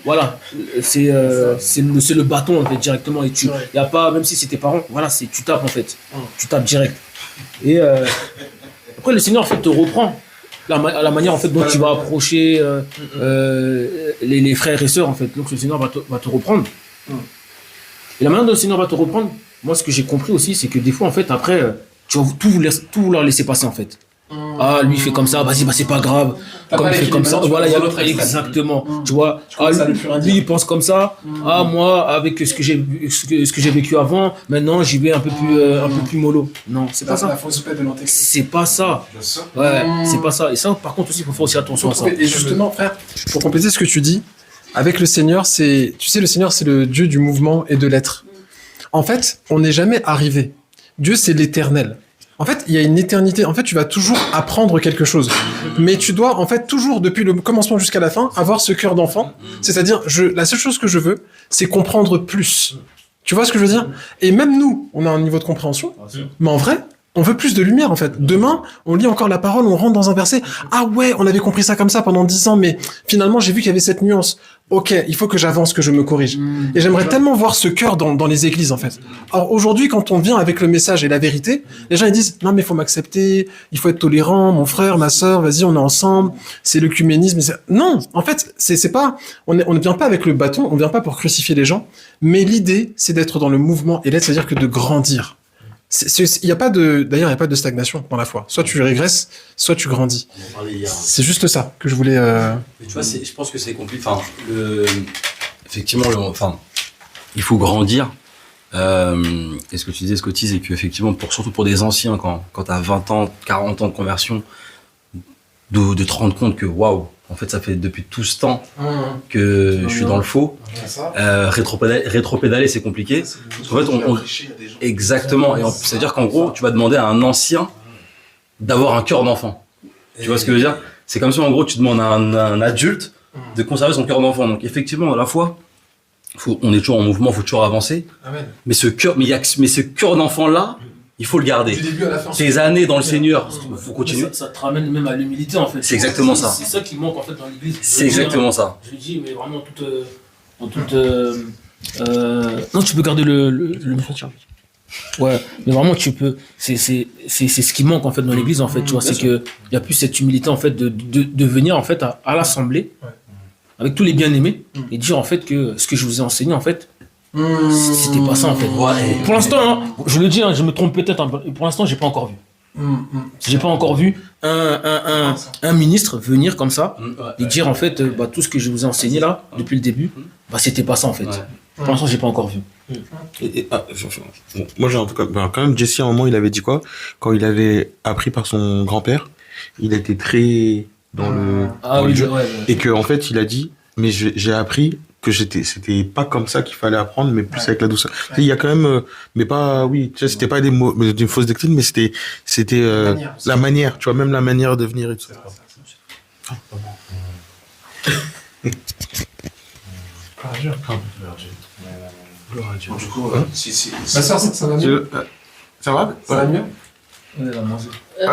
voilà, c'est le bâton en fait directement et il y a pas, même si c'est tes parents, voilà, tu tapes en fait, tu tapes direct. Et après le Seigneur en fait te reprend la manière en fait dont tu vas approcher les frères et sœurs en fait. Donc le Seigneur va te reprendre. Et la manière dont le Seigneur va te reprendre, moi ce que j'ai compris aussi, c'est que des fois en fait après tu vas tout vouloir laisser passer en fait. Ah, lui il fait comme ça, vas-y, c'est pas grave. Comme il fait comme ça, voilà, il y a l'autre, exactement. Tu vois, lui il pense comme ça. Ah, moi, avec ce que j'ai vécu avant, maintenant j'y vais un peu plus mollo. Non, c'est pas ça. C'est pas ça. Ouais, c'est pas ça. Et ça, par contre aussi, il faut faire aussi attention à ça. Et justement, frère, pour compléter ce que tu dis, avec le Seigneur, tu sais, le Seigneur, c'est le Dieu du mouvement et de l'être. En fait, on n'est jamais arrivé. Dieu, c'est l'éternel. En fait, il y a une éternité. En fait, tu vas toujours apprendre quelque chose. Mais tu dois, en fait, toujours, depuis le commencement jusqu'à la fin, avoir ce cœur d'enfant. C'est-à-dire, la seule chose que je veux, c'est comprendre plus. Tu vois ce que je veux dire? Et même nous, on a un niveau de compréhension. Mais en vrai, on veut plus de lumière, en fait. Demain, on lit encore la parole, on rentre dans un verset. Ah ouais, on avait compris ça comme ça pendant 10 ans, mais finalement, j'ai vu qu'il y avait cette nuance. Ok, il faut que j'avance, que je me corrige. Et j'aimerais tellement voir ce cœur dans les églises, en fait. Alors aujourd'hui, quand on vient avec le message et la vérité, les gens ils disent non mais il faut m'accepter, il faut être tolérant, mon frère, ma sœur, vas-y, on est ensemble. C'est l'œcuménisme. Non, en fait, c'est pas, on ne vient pas avec le bâton, on vient pas pour crucifier les gens. Mais l'idée, c'est d'être dans le mouvement et l'être, c'est-à-dire que de grandir. Il y a pas de stagnation dans la foi. Soit tu régresses, soit tu grandis. C'est juste ça que je voulais. Mais tu vois, je pense que c'est compliqué. Enfin, effectivement, il faut grandir. Et ce que tu disais, Scotty, c'est qu'effectivement, surtout pour des anciens, quand tu as 20 ans, 40 ans de conversion, de te rendre compte que waouh, en fait, ça fait depuis tout ce temps que je suis dans le faux. Rétropédaler, c'est compliqué. Parce qu'en fait, exactement. Et c'est-à-dire qu'en gros, tu vas demander à un ancien d'avoir un cœur d'enfant. Tu vois ce que je veux dire? C'est comme si, en gros, tu demandes à un adulte de conserver son cœur d'enfant. Donc, effectivement, à la fois, on est toujours en mouvement, il faut toujours avancer. Amen. Mais ce cœur d'enfant-là, il faut le garder. Du début à la fin. Tes années dans le Seigneur, il faut continuer. Ça te ramène même à l'humilité en fait. C'est exactement ça. C'est ça qui manque en fait dans l'église. C'est exactement ça. Je le dis, mais vraiment non, tu peux garder le micro. Ouais, mais vraiment tu peux. C'est ce qui manque en fait dans l'église en fait. Tu vois, c'est que il y a plus cette humilité en fait de venir en fait à l'assemblée avec tous les bien-aimés et dire en fait que ce que je vous ai enseigné en fait. C'était pas ça en fait. Ouais. Pour l'instant, hein, je le dis, hein, je me trompe peut-être. Hein, pour l'instant, j'ai pas encore vu. J'ai pas encore vu un ministre venir comme ça et dire en fait tout ce que je vous ai enseigné là depuis le début, c'était pas ça en fait. Pour l'instant, j'ai pas encore vu. Moi, j'ai en tout cas, quand même, Jesse à un moment, il avait dit quoi? Quand il avait appris par son grand-père, il était très dans le jeu, et que en fait, il a dit, mais j'ai appris que c'était pas comme ça qu'il fallait apprendre, mais plus avec la douceur. Il y a quand même, mais pas, oui, tu sais, c'était pas d'une fausse doctrine, mais c'était la manière, tu vois, même la manière de venir et tout ça. Gloire à Dieu. Du coup, ma soeur, ça va mieux? Ça va? Ça va mieux? On est là manger. Elle a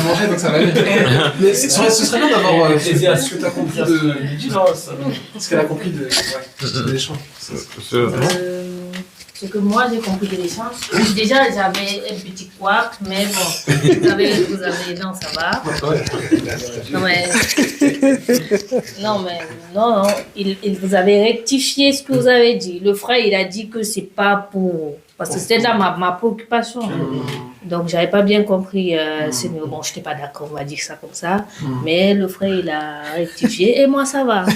mangé, donc ça va aller. Mais ce serait bien d'avoir ce que tu as compris ce qu'elle a compris de l'échange. Ce que moi j'ai compris de l'échange, déjà j'avais un petit couac, mais bon, vous avez non, ça va. Non, il vous avait rectifié ce que vous avez dit. Le frère, il a dit que c'est pas pour. Parce que c'était là ma préoccupation. Donc, j'avais pas bien compris. Bon, je n'étais pas d'accord, on va dire ça comme ça. Mais le frère, il a rectifié et moi, ça va.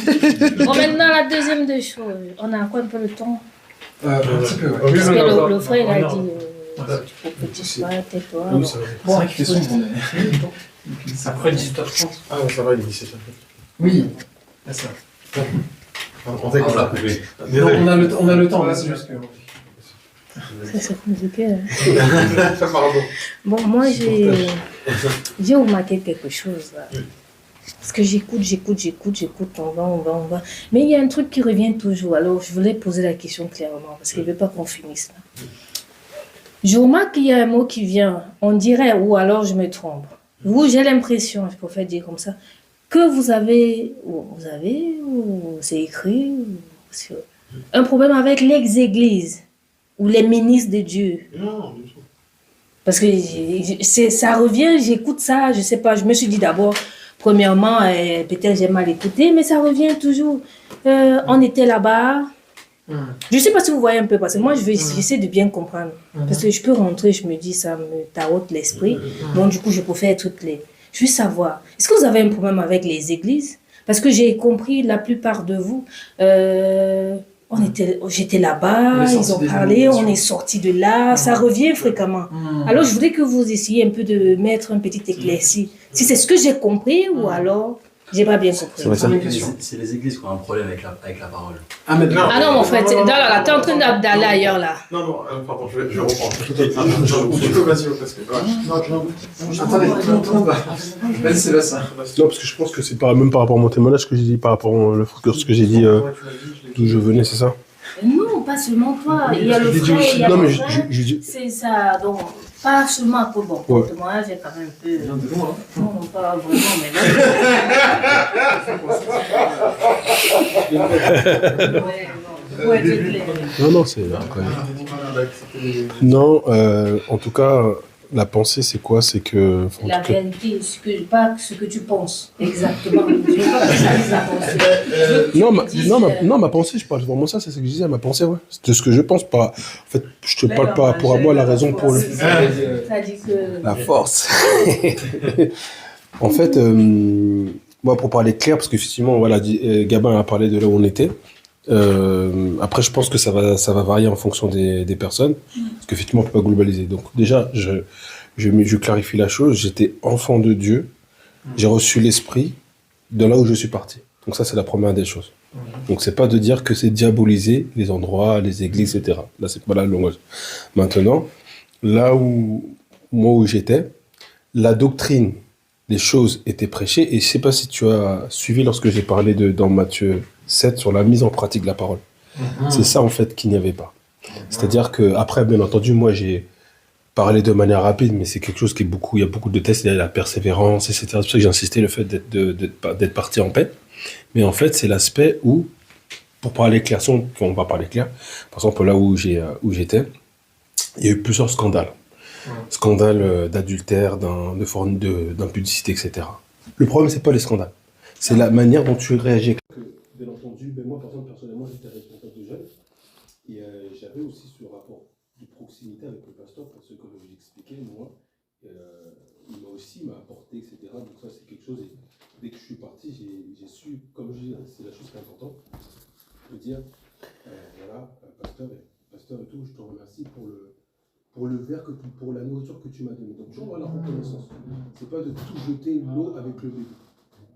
Bon, maintenant, la deuxième des choses. On a encore un peu le temps. Un petit peu, ouais. Parce que le frère, il a dit petit frère, tais-toi. Bon, Ça prend 18h30. Ah, ça va, il est 17h. Oui, c'est ça. On l'a coupé. On a le temps, là, c'est juste que... ça, c'est compliqué. Hein. Pardon. Bon, moi, j'ai remarqué quelque chose là. Parce que j'écoute, on va. Mais il y a un truc qui revient toujours. Alors, je voulais poser la question clairement, parce qu'il ne veut pas qu'on finisse là. Je remarque qu'il y a un mot qui vient, on dirait, ou alors je me trompe. Vous, j'ai l'impression, je préfère dire comme ça, que vous avez, ou c'est écrit, un problème avec l'ex-église, ou les ministres de Dieu. Non, du tout. Parce que ça revient, j'écoute ça, je sais pas, je me suis dit d'abord, premièrement, peut-être j'ai mal écouté, mais ça revient toujours. On était là-bas. Je sais pas si vous voyez un peu, parce que moi, j'essaie de bien comprendre. Parce que je peux rentrer, je me dis, ça me tarote l'esprit. Donc, du coup, je préfère être clair. Je veux savoir, est-ce que vous avez un problème avec les églises? Parce que j'ai compris, la plupart de vous, j'étais là-bas, ils ont parlé, on est sorti de là, ça revient fréquemment. Alors, je voudrais que vous essayiez un peu de mettre un petit éclairci. Si c'est ce que j'ai compris ou alors, j'ai pas bien compris. C'est les églises qui ont un problème avec la parole. Ah, mais Ah non, mon frère, t'es en train d'aller ailleurs là. Non, pardon, je vais reprendre. Vas-y, parce que... Non, attendez, tout le monde va. Vas-y, c'est là, ça. Non, parce que je pense que c'est même par rapport à mon témoignage que j'ai dit, par rapport ce que j'ai dit, d'où je venais, c'est ça? Non, pas seulement toi. Il y a le frère, il y a le frère. C'est ça, donc pas seulement à cause bon. Moi, j'ai quand même un peu... Non, pas vraiment, mais Non, c'est... Non, en tout cas... La pensée, c'est quoi? C'est que... La réalité, pas ce que tu penses, exactement. Je veux pas que ça dise la pensée. Non, ma pensée, je parle vraiment ça, c'est ce que je disais, ma pensée, ouais. C'est de ce que je pense, pas... En fait, je te parle pas pour moi, la raison pour le... La force. En fait, moi, pour parler clair, parce qu'effectivement, voilà, Gabin a parlé de là où on était. Après, je pense que ça va varier en fonction des personnes, parce qu'effectivement, on peut pas globaliser. Donc, déjà, je clarifie la chose. J'étais enfant de Dieu. J'ai reçu l'esprit de là où je suis parti. Donc ça, c'est la première des choses. Donc, c'est pas de dire que c'est diaboliser les endroits, les églises, etc. Là, c'est pas la longue. Maintenant, là où j'étais, la doctrine, les choses étaient prêchées. Et je sais pas si tu as suivi lorsque j'ai parlé dans Matthieu 7 sur la mise en pratique de la parole. C'est ça, en fait, qu'il n'y avait pas. C'est-à-dire que, après, bien entendu, moi, j'ai parlé de manière rapide, mais c'est quelque chose il y a beaucoup de tests, il y a la persévérance, etc. C'est pour ça que j'ai insisté le fait d'être parti en paix. Mais en fait, c'est l'aspect où, pour parler clair, on va parler clair, par exemple, là où j'étais, il y a eu plusieurs scandales. Scandales d'adultère, d'impudicité, etc. Le problème, c'est pas les scandales. C'est la manière dont tu réagis. Bien entendu, moi, personnellement, j'étais responsable de jeunes. Et j'avais aussi ce rapport de proximité avec le pasteur, parce que comme je l'expliquais, moi, il m'a apporté, etc. Donc ça, c'est quelque chose. Et dès que je suis parti, j'ai su, comme je dis, c'est la chose qui est importante, de dire, voilà, pasteur et tout, je te remercie pour le verre, pour la nourriture que tu m'as donnée. Donc toujours la reconnaissance. C'est pas de tout jeter l'eau avec le bébé.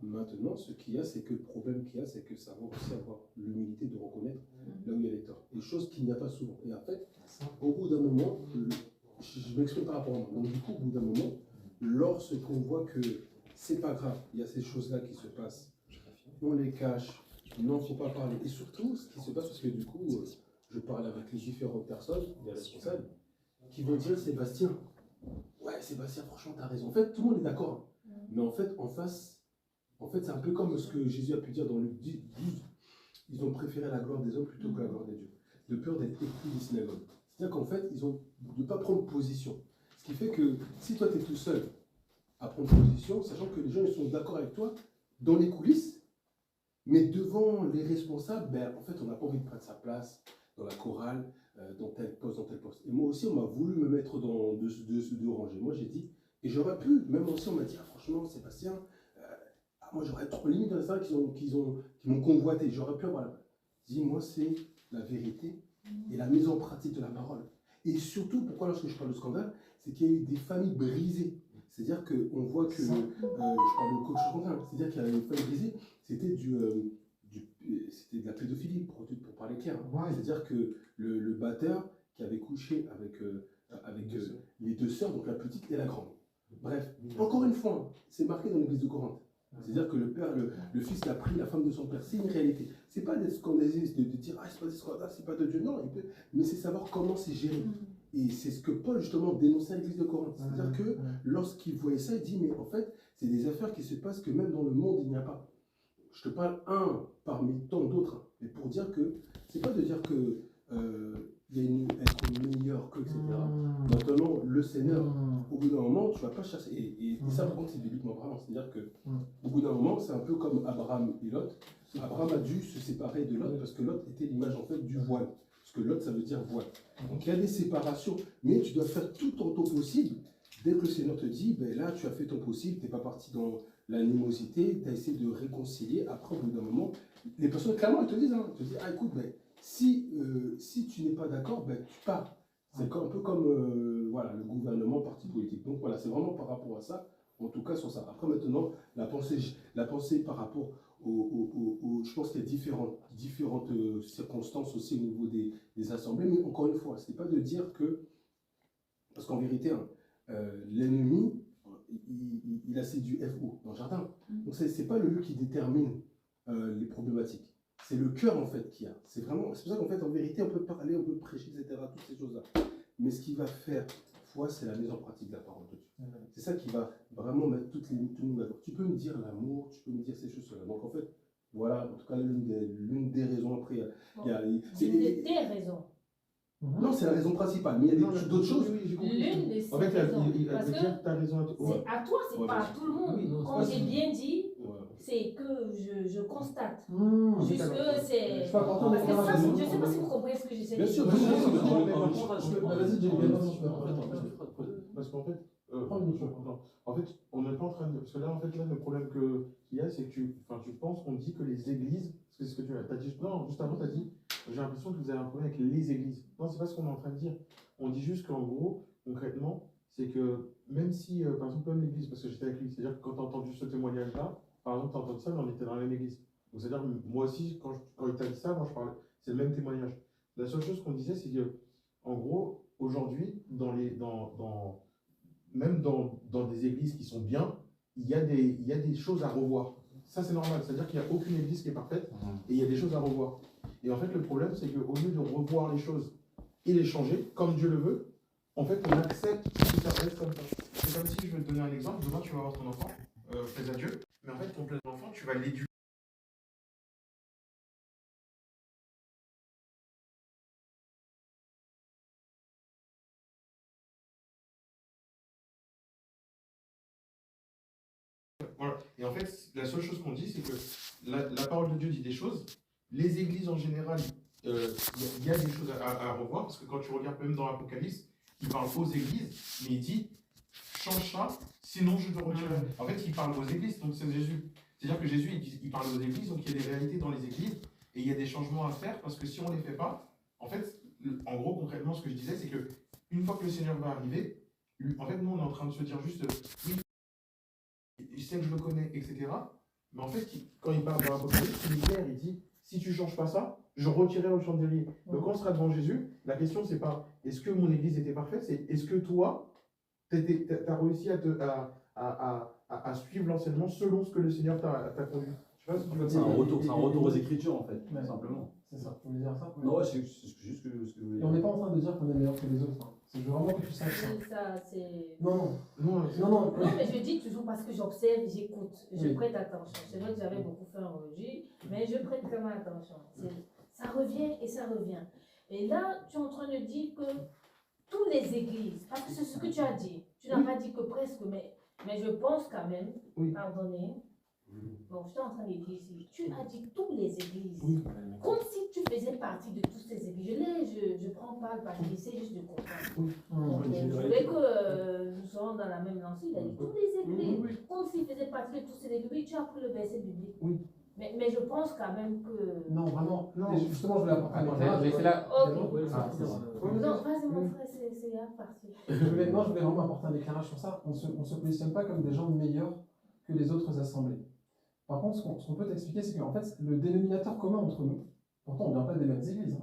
Maintenant, ce qu'il y a, c'est que le problème qu'il y a, c'est que ça va aussi avoir l'humilité de reconnaître là où il y a les torts. Des choses qu'il n'y a pas souvent. Et en fait, au bout d'un moment, je m'exprime par rapport à moi. Donc du coup, au bout d'un moment, lorsqu'on voit que c'est pas grave, il y a ces choses-là qui se passent, on les cache, non, il ne faut pas parler. Et surtout, ce qui se passe, parce que du coup, je parle avec les différentes personnes, les responsables, qui vont dire, Sébastien, ouais, Sébastien, franchement, t'as raison. En fait, tout le monde est d'accord. Hein. Mais en fait, en face, c'est un peu comme ce que Jésus a pu dire dans Luc 12. Ils ont préféré la gloire des hommes plutôt que la gloire des dieux. De peur d'être exclus des synagogues. C'est-à-dire qu'en fait, ils ont de ne pas prendre position. Ce qui fait que si toi, tu es tout seul à prendre position, sachant que les gens ils sont d'accord avec toi dans les coulisses, mais devant les responsables, ben, en fait, on n'a pas envie de prendre sa place dans la chorale, dans tel poste. Et moi aussi, on m'a voulu me mettre dans deux rangées. Moi, j'ai dit, et j'aurais pu, même aussi, on m'a dit, ah, franchement, Sébastien, moi, j'aurais trop limite dans ça qui m'ont convoité. J'aurais pu avoir la place. Dis, moi, c'est la vérité et la mise en pratique de la parole. Et surtout, pourquoi lorsque je parle de scandale, c'est qu'il y a eu des familles brisées. C'est-à-dire qu'on voit que, je parle de coach scandale, c'est-à-dire qu'il y a une famille brisée, c'était c'était de la pédophilie, pour parler clair. Hein. C'est-à-dire que le batteur qui avait couché avec les deux sœurs, donc la petite et la grande. Bref, encore une fois, c'est marqué dans l'église de Corinthe. C'est-à-dire que le père, le fils qui a pris la femme de son père, c'est une réalité. C'est pas d'être scandalisé, de dire ah c'est pas des scandales, c'est pas de Dieu, non, mais c'est savoir comment c'est géré. Et c'est ce que Paul justement dénonçait à l'église de Corinthe. C'est-à-dire que lorsqu'il voyait ça, il dit mais en fait c'est des affaires qui se passent que même dans le monde il n'y a pas. Je te parle un parmi tant d'autres, hein, mais pour dire que c'est pas de dire que il y a être meilleur que etc. Maintenant le Seigneur, au bout d'un moment tu vas pas chercher et ça par contre c'est bibliquement vraiment, c'est-à-dire que au bout d'un moment c'est un peu comme Abraham et Lot. Abraham a dû se séparer de Lot parce que Lot était l'image en fait du voile, parce que Lot ça veut dire voile. Donc il y a des séparations, mais tu dois faire tout ton possible. Dès que le Seigneur te dit, ben là tu as fait ton possible, tu n'es pas parti dans l'animosité, tu as essayé de réconcilier. Après, au bout d'un moment, les personnes clairement elles te disent, ah écoute, ben, si tu n'es pas d'accord, ben, tu pars. C'est un peu comme voilà, le gouvernement, parti politique. Donc voilà, c'est vraiment par rapport à ça, en tout cas sur ça. Après maintenant, la pensée par rapport je pense qu'il y a différentes circonstances aussi au niveau des assemblées, mais encore une fois, ce n'est pas de dire que, parce qu'en vérité, hein, l'ennemi, il a séduit FO dans le jardin. Donc ce n'est pas le lieu qui détermine les problématiques. C'est le cœur en fait qui a. C'est pour ça qu'en fait, en vérité, on peut parler, on peut prêcher, etc. Toutes ces choses-là. Mais ce qui va faire foi, c'est la mise en pratique de la parole de Dieu. C'est ça qui va vraiment mettre tout le monde d'accord. Tu peux me dire l'amour, tu peux me dire ces choses-là. Donc en fait, voilà, en tout cas, l'une des raisons. Après, il y a des raisons. Non, c'est la raison principale, mais il y a d'autres choses. L'une de ces raisons. Parce que c'est à toi, c'est pas à tout le monde. Quand j'ai bien dit, c'est que je constate. Juste que c'est. Je sais pas si vous comprenez ce que j'essaie de dire. Bien sûr, parce qu'en fait, en fait, on n'est pas en train de. Parce que là, en fait, le problème qu'il y a, c'est que tu penses qu'on dit que les églises. Parce que c'est ce que tu as dit. Non, juste avant, tu as dit. J'ai l'impression que vous avez un problème avec les églises. Non, c'est pas ce qu'on est en train de dire. On dit juste qu'en gros, concrètement, c'est que même si, par exemple, comme l'église, parce que j'étais avec lui, c'est-à-dire que quand tu as entendu ce témoignage-là, par exemple, tu as entendu ça, mais on était dans la même église. Donc, c'est-à-dire que moi aussi, quand il t'a dit ça, moi je parlais, c'est le même témoignage. La seule chose qu'on disait, c'est que, en gros, aujourd'hui, même dans des églises qui sont bien, il y a des choses à revoir. Ça, c'est normal. C'est-à-dire qu'il n'y a aucune église qui est parfaite et il y a des choses à revoir. Et en fait, le problème, c'est qu'au lieu de revoir les choses et les changer, comme Dieu le veut, en fait, on accepte que ça reste comme ça. C'est comme si, je vais te donner un exemple, demain, tu vas avoir ton enfant, fais à Dieu, mais en fait, ton enfant, tu vas l'éduquer. Voilà. Et en fait, la seule chose qu'on dit, c'est que la parole de Dieu dit des choses. Les églises en général, il y a des choses à revoir, parce que quand tu regardes même dans l'Apocalypse, il parle aux églises, mais il dit change ça, sinon je te retirerai. En fait, il parle aux églises, donc c'est Jésus. C'est-à-dire que Jésus, il parle aux églises, donc il y a des réalités dans les églises, et il y a des changements à faire, parce que si on ne les fait pas, en fait, en gros, concrètement, ce que je disais, c'est que une fois que le Seigneur va arriver, en fait, nous, on est en train de se dire juste, oui, je sais que je le connais, etc. Mais en fait, quand il parle dans l'Apocalypse, il est clair, il dit, si tu ne changes pas ça, je retirerai au chandelier. Donc quand on sera devant Jésus, la question, c'est pas, est-ce que mon église était parfaite, c'est, est-ce que toi, tu as réussi à suivre l'enseignement selon ce que le Seigneur t'a conduit. Je sais pas si tu veux dire. C'est un retour aux Écritures, en fait, tout simplement. C'est ça, vous voulez dire ça? Non, ouais, c'est juste ce que je voulais dire. Et on n'est pas en train de dire qu'on est meilleur que les autres. Hein. C'est vraiment que tu saches ça. Ça, c'est... Non. Non, mais je dis toujours parce que j'observe, j'écoute, je prête attention. C'est vrai que j'avais beaucoup fait en religion, mais je prête vraiment attention. Ça revient et ça revient. Et là, tu es en train de dire que toutes les églises, parce que c'est ce que tu as dit, tu n'as pas dit que presque, mais je pense quand même, pardonnez, bon, je suis en train de dire ici, tu as dit toutes les églises, comme si tu faisais partie de toutes ces églises. Je prends pas le parti, j'essaie juste de comprendre. Donc, je voulais que nous soyons dans la même lancée, il a dit toutes les églises, comme s'il faisait partie de toutes ces églises. Tu as pris le verset biblique. Oui. Mais je pense quand même que... Non, vraiment. Non. Justement, je voulais apporter un éclairage. Laissez là. Ok. Non, vas-y mon frère, c'est à partir. Je voulais vraiment apporter un éclairage sur ça. On se positionne pas comme des gens meilleurs que les autres assemblées. Par contre, ce qu'on peut t'expliquer, c'est qu'en fait, le dénominateur commun entre nous, pourtant on ne vient pas des mêmes églises,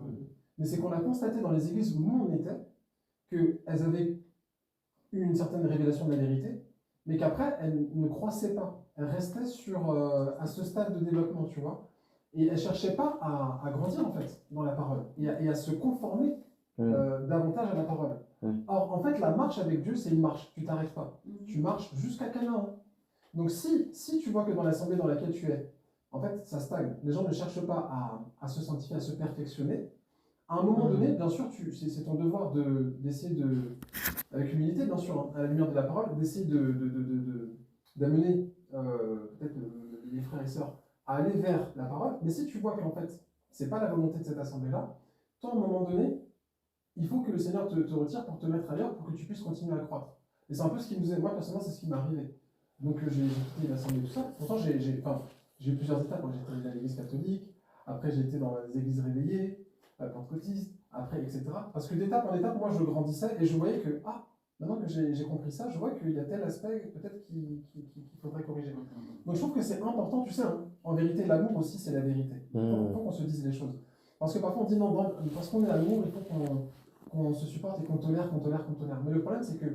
mais c'est qu'on a constaté dans les églises où nous on était, qu'elles avaient eu une certaine révélation de la vérité, mais qu'après, elles ne croissaient pas. Elles restaient à ce stade de développement, tu vois. Et elles ne cherchaient pas à grandir, en fait, dans la parole, et à se conformer davantage à la parole. Or, en fait, la marche avec Dieu, c'est une marche. Tu t'arrêtes pas. Tu marches jusqu'à Canaan. Donc si tu vois que dans l'assemblée dans laquelle tu es, en fait, ça stagne, les gens ne cherchent pas à se sanctifier, à se perfectionner, à un moment donné, bien sûr, c'est ton devoir d'essayer avec humilité, bien sûr, hein, à la lumière de la parole, d'essayer d'amener peut-être les frères et sœurs à aller vers la parole. Mais si tu vois qu'en fait, c'est pas la volonté de cette assemblée-là, toi, à un moment donné, il faut que le Seigneur te retire pour te mettre ailleurs, pour que tu puisses continuer à croître. Et c'est un peu ce qui nous est, moi personnellement, c'est ce qui m'est arrivé. Donc j'ai quitté l'assemblée, tout ça. Pourtant, j'ai eu plusieurs étapes. J'ai été dans l'église catholique, après j'ai été dans les églises réveillées, pentecôtistes, après, etc. Parce que d'étape en étape, moi, je grandissais et je voyais que, maintenant que j'ai compris ça, je vois qu'il y a tel aspect peut-être qu'il faudrait corriger. Donc je trouve que c'est important, tu sais, hein, en vérité, l'amour aussi, c'est la vérité. Il faut qu'on se dise les choses. Parce que parfois on dit non, parce qu'on est amour, il faut qu'on se supporte et qu'on tolère. Mais le problème, c'est que,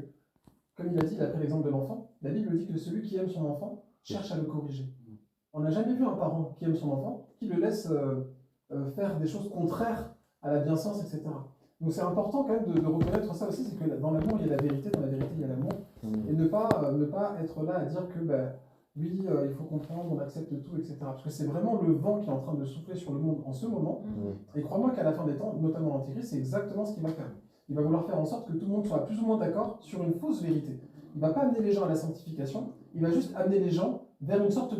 comme il a dit, il a pris l'exemple de l'enfant, la Bible dit que celui qui aime son enfant cherche à le corriger. On n'a jamais vu un parent qui aime son enfant, qui le laisse faire des choses contraires à la bienséance, etc. Donc c'est important quand même de reconnaître ça aussi, c'est que dans l'amour il y a la vérité, dans la vérité il y a l'amour, et ne pas être là à dire que oui, il faut comprendre, on accepte tout, etc. Parce que c'est vraiment le vent qui est en train de souffler sur le monde en ce moment, et crois-moi qu'à la fin des temps, notamment l'Antéchrist, c'est exactement ce qu'il va faire. Il va vouloir faire en sorte que tout le monde soit plus ou moins d'accord sur une fausse vérité. Il ne va pas amener les gens à la sanctification, il va juste amener les gens vers une sorte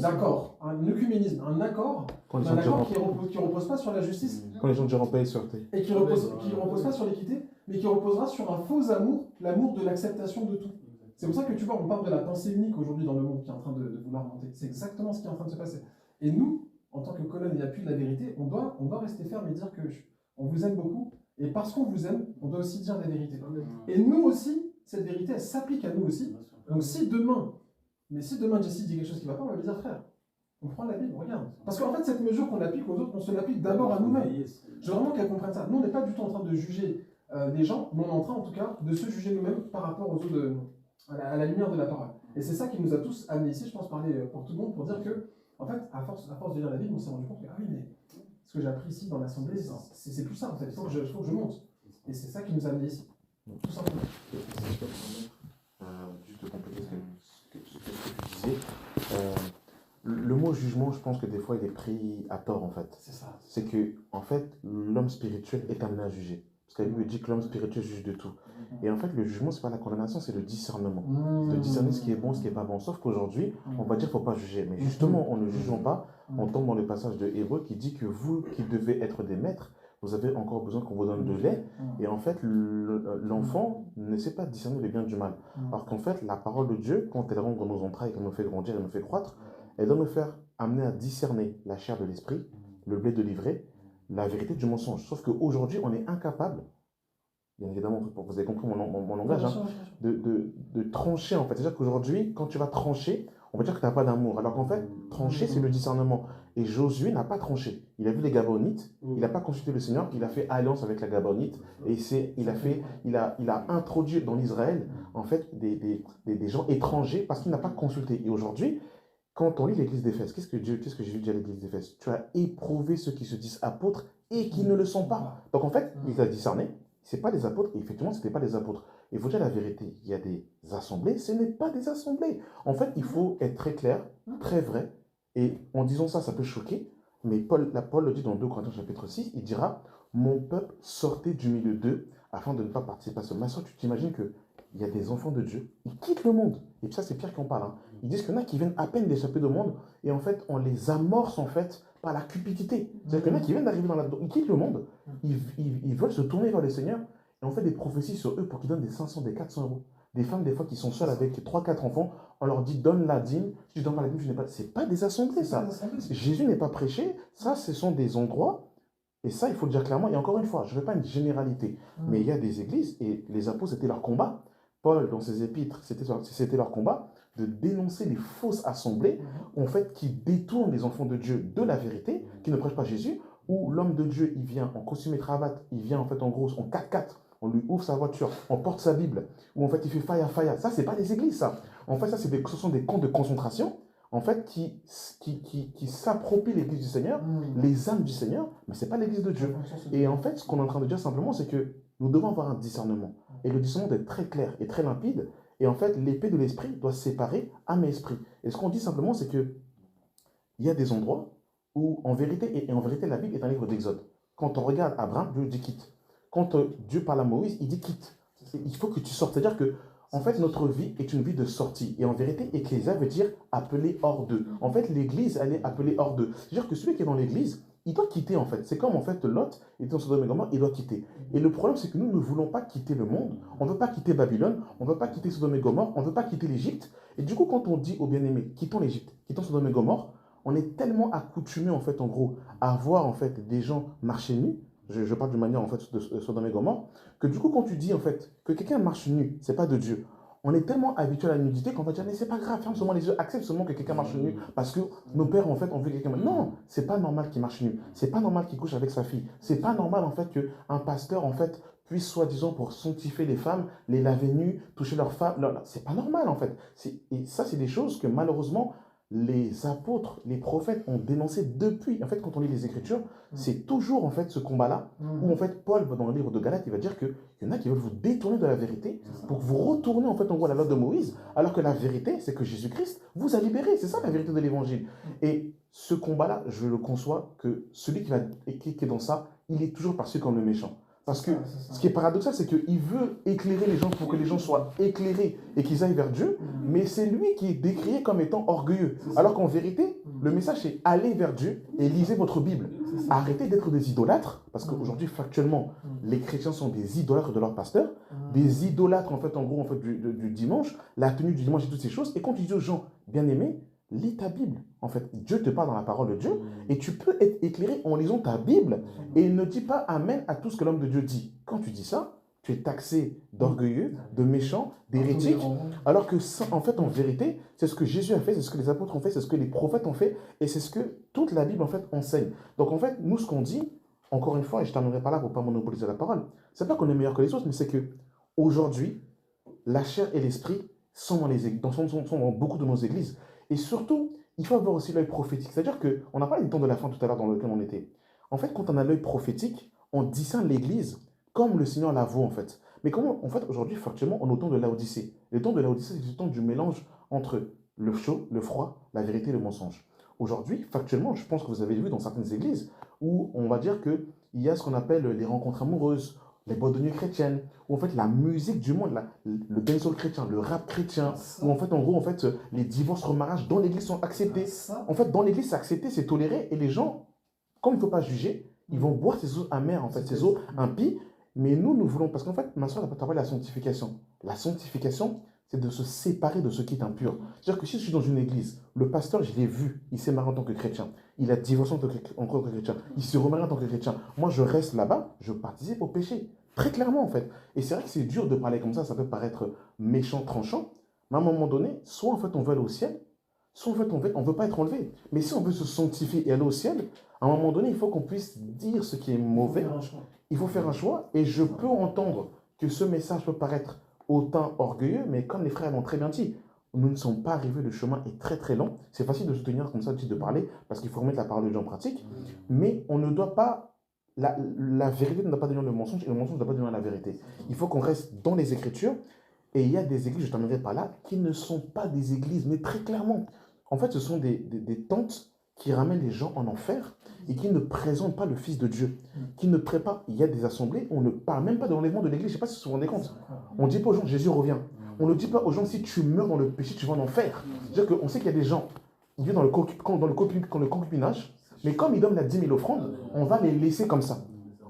d'accord, un œcuménisme, un accord qui repose pas sur la justice. Quand les gens diront paix sur terre. Et qui repose pas sur l'équité, mais qui reposera sur un faux amour, l'amour de l'acceptation de tout. C'est pour ça que tu vois, on parle de la pensée unique aujourd'hui dans le monde qui est en train de vouloir monter. C'est exactement ce qui est en train de se passer. Et nous, en tant que colonne et appui de la vérité, on doit rester ferme et dire que on vous aime beaucoup, et parce qu'on vous aime, on doit aussi dire la vérité. Et nous aussi, cette vérité, elle s'applique à nous aussi. Donc si demain Jessie dit quelque chose qui ne va pas, on va lui dire frère, on prend la Bible, on regarde. Parce qu'en fait, cette mesure qu'on applique aux autres, on se l'applique d'abord à nous-mêmes. Je veux vraiment qu'elle comprenne ça. Nous, on n'est pas du tout en train de juger des gens, mais on est en train, en tout cas, de se juger nous-mêmes par rapport aux autres, à la lumière de la parole. Et c'est ça qui nous a tous amenés ici, je pense, parler pour tout le monde, pour dire que, en fait, à force de lire la Bible, on s'est rendu compte que, ah oui, mais ce que j'ai appris ici dans l'Assemblée, c'est plus ça, en fait. Il faut que je monte. Et c'est ça qui nous a amenés ici. Tout simplement. Juste de compléter ce que tu disais, le mot jugement, je pense que des fois il est pris à tort en fait. C'est ça. C'est que en fait l'homme spirituel est amené à juger. Parce que la Bible dit que l'homme spirituel juge de tout. Et en fait le jugement c'est pas la condamnation, c'est le discernement. De discerner ce qui est bon, ce qui est pas bon. Sauf qu'aujourd'hui, on va dire faut pas juger. Mais justement en ne jugeant pas, on tombe dans le passage de Hébreux qui dit que vous qui devez être des maîtres, vous avez encore besoin qu'on vous donne de lait. Et en fait, l'enfant ne sait pas discerner le bien du mal. Alors qu'en fait, la parole de Dieu, quand elle rentre dans nos entrailles, qu'elle nous fait grandir, elle nous fait croître, elle doit nous faire amener à discerner la chair de l'esprit, le blé de l'ivraie, la vérité du mensonge. Sauf qu'aujourd'hui, on est incapable, bien évidemment, vous avez compris mon langage, hein, de trancher en fait. C'est-à-dire qu'aujourd'hui, quand tu vas trancher, on va dire que tu n'as pas d'amour. Alors qu'en fait, trancher, c'est le discernement. Et Josué n'a pas tranché. Il a vu les Gabonites, il n'a pas consulté le Seigneur, il a fait alliance avec la Gabonite, et il a introduit dans l'Israël, en fait, des gens étrangers parce qu'il n'a pas consulté. Et aujourd'hui, quand on lit l'église d'Éphèse, qu'est-ce que Jésus dit à l'église d'Éphèse? Tu as éprouvé ceux qui se disent apôtres et qui ne le sont pas. Donc en fait, il a discerné, c'est pas des apôtres, et effectivement, c'était pas des apôtres. Il faut dire la vérité, il y a des assemblées, ce n'est pas des assemblées. En fait, il faut être très clair, très vrai, et en disant ça, ça peut choquer, mais Paul le dit dans 2 Corinthiens chapitre 6, il dira, mon peuple sortait du milieu d'eux, afin de ne pas participer à ce. Ma soeur, tu t'imagines que il y a des enfants de Dieu, ils quittent le monde. Et puis ça, c'est Pierre qui en parle. Hein. Ils disent qu'il y en a qui viennent à peine d'échapper du monde, et en fait, on les amorce, en fait, par la cupidité. C'est-à-dire qu'il y en a qui viennent d'arriver dans la... Ils quittent le monde, ils veulent se tourner vers le Seigneur, et on fait des prophéties sur eux pour qu'ils donnent des 500, des 400 euros. Des femmes, des fois, qui sont seules avec 3-4 enfants, on leur dit, donne la dîme. Si tu donnes pas la dîme, je n'ai pas... C'est pas des assemblées, ça. Jésus n'est pas prêché. Ça, ce sont des endroits. Et ça, il faut le dire clairement. Et encore une fois, je ne fais pas une généralité. Mais il y a des églises, et les apôtres, c'était leur combat. Paul, dans ses épîtres, c'était leur combat de dénoncer les fausses assemblées, en fait, qui détournent les enfants de Dieu de la vérité, qui ne prêchent pas Jésus, où l'homme de Dieu, il vient en costume et cravate, il vient en fait en gros, en 4x4, on lui ouvre sa voiture, on porte sa Bible, où en fait il fait faya. Ça, c'est pas des églises, ça. En fait, ça, ce sont des camps de concentration, en fait, qui s'approprient l'église du Seigneur, les âmes du Seigneur, mais c'est pas l'église de Dieu. Et en fait, ce qu'on est en train de dire simplement, c'est que nous devons avoir un discernement. Et le discernement doit être très clair et très limpide. Et en fait, l'épée de l'esprit doit séparer âme et esprit. Et ce qu'on dit simplement, c'est que il y a des endroits où, en vérité, la Bible est un livre d'Exode. Quand on regarde Abraham, Dieu dit quitte. Quand Dieu parle à Moïse, il dit quitte. Il faut que tu sortes. C'est-à-dire que, en fait, notre vie est une vie de sortie. Et en vérité, ecclésia veut dire appeler hors d'eux. En fait, l'église, elle est appelée hors d'eux. C'est-à-dire que celui qui est dans l'église, il doit quitter, en fait. C'est comme, en fait, Lot était dans Sodome et Gomorrhe, il doit quitter. Et le problème, c'est que nous ne voulons pas quitter le monde. On ne veut pas quitter Babylone. On ne veut pas quitter Sodome et Gomorrhe. On ne veut pas quitter l'Égypte. Et du coup, quand on dit aux bien-aimés, quittons l'Égypte, quittons Sodome et Gomorrhe, on est tellement accoutumé, en fait, en gros, à voir, en fait, des gens marcher nus. Je parle d'une manière, en fait, de Sodome et Gomorrhe, que du coup, quand tu dis, en fait, que quelqu'un marche nu, c'est pas de Dieu. On est tellement habitué à la nudité qu'on va dire, mais c'est pas grave, ferme seulement les yeux, accepte seulement que quelqu'un marche nu, parce que nos pères, en fait, ont vu quelqu'un. Non, c'est pas normal qu'il marche nu. C'est pas normal qu'il couche avec sa fille. C'est pas normal, en fait, qu'un pasteur, en fait, puisse, soi-disant, pour sanctifier les femmes, les laver nues, toucher leurs femmes. C'est pas normal, en fait. Et ça, c'est des choses que, malheureusement, les apôtres, les prophètes ont dénoncé depuis. En fait, quand on lit les Écritures, c'est toujours en fait ce combat-là où en fait Paul, dans le livre de Galates, il va dire qu'il y en a qui veulent vous détourner de la vérité pour que vous retourner en fait en gros à la loi de Moïse, alors que la vérité, c'est que Jésus-Christ vous a libéré. C'est ça la vérité de l'Évangile. Et ce combat-là, je le conçois que celui qui est dans ça, il est toujours perçu comme le méchant. Parce que ce qui est paradoxal, c'est qu'il veut éclairer les gens pour que les gens soient éclairés et qu'ils aillent vers Dieu, mais c'est lui qui est décrié comme étant orgueilleux. Alors qu'en vérité, le message c'est allez vers Dieu et lisez votre Bible. Arrêtez d'être des idolâtres, parce qu'aujourd'hui, factuellement, les chrétiens sont des idolâtres de leur pasteur, des idolâtres en fait, en gros, en fait, du dimanche, la tenue du dimanche et toutes ces choses. Et quand tu dis aux gens, bien aimés, lis ta Bible. En fait, Dieu te parle dans la parole de Dieu et tu peux être éclairé en lisant ta Bible et ne dis pas amen à tout ce que l'homme de Dieu dit. Quand tu dis ça, tu es taxé d'orgueilleux, de méchant, d'hérétique, alors que ça, en fait, en vérité, c'est ce que Jésus a fait, c'est ce que les apôtres ont fait, c'est ce que les prophètes ont fait et c'est ce que toute la Bible, en fait, enseigne. Donc, en fait, nous, ce qu'on dit, encore une fois, et je terminerai par là pour ne pas monopoliser la parole, c'est pas qu'on est meilleur que les autres, mais c'est que aujourd'hui, la chair et l'esprit sont dans beaucoup de nos églises. Et surtout, il faut avoir aussi l'œil prophétique. C'est-à-dire qu'on n'a pas les temps de la fin tout à l'heure dans lequel on était. En fait, quand on a l'œil prophétique, on discerne l'Église comme le Seigneur la vaut, en fait. Mais comment, en fait, aujourd'hui, factuellement, on est au temps de Laodicée. Le temps de Laodicée, c'est le temps du mélange entre le chaud, le froid, la vérité et le mensonge. Aujourd'hui, factuellement, je pense que vous avez vu dans certaines églises où on va dire qu'il y a ce qu'on appelle les rencontres amoureuses, les boîtes de nuit chrétiennes, où en fait la musique du monde, le dancehall chrétien, le rap chrétien, où en fait, en gros, en fait, les divorces, remariages dans l'église sont acceptés. En fait, dans l'église, c'est accepté, c'est toléré, et les gens, comme il ne faut pas juger, ils vont boire ces eaux amères, en fait, ces eaux impies, mais nous voulons, parce qu'en fait, ma soeur, elle a parlé de la sanctification. La sanctification, c'est de se séparer de ce qui est impur. C'est-à-dire que si je suis dans une église, le pasteur, je l'ai vu, il s'est marié en tant que chrétien, il a divorcé en tant que chrétien, il se remarie en tant que chrétien. Moi, je reste là-bas, je participe au péché. Très clairement, en fait. Et c'est vrai que c'est dur de parler comme ça peut paraître méchant, tranchant, mais à un moment donné, soit en fait on veut aller au ciel, soit en fait on veut pas être enlevé. Mais si on veut se sanctifier et aller au ciel, à un moment donné, il faut qu'on puisse dire ce qui est mauvais. Il faut faire un choix. Et je peux entendre que ce message peut paraître autant orgueilleux, mais comme les frères l'ont très bien dit, nous ne sommes pas arrivés, le chemin est très très long. C'est facile de se tenir comme ça, de parler, parce qu'il faut remettre la parole de Dieu en pratique. Mais on ne doit pas la vérité ne doit pas devenir le mensonge et le mensonge ne doit pas devenir la vérité. Il faut qu'on reste dans les Écritures. Et il y a des églises, je terminerai par là, qui ne sont pas des églises, mais très clairement. En fait, ce sont des tentes qui ramènent les gens en enfer et qui ne présentent pas le Fils de Dieu. Qui ne préparent. Il y a des assemblées, on ne parle même pas de l'enlèvement de l'église. Je ne sais pas si vous vous rendez compte. On ne dit pas aux gens, Jésus revient. On ne dit pas aux gens, si tu meurs dans le péché, tu vas en enfer. C'est-à-dire qu'on sait qu'il y a des gens, ils vivent dans le concubinage, mais comme ils donnent la 10 000 offrandes, on va les laisser comme ça.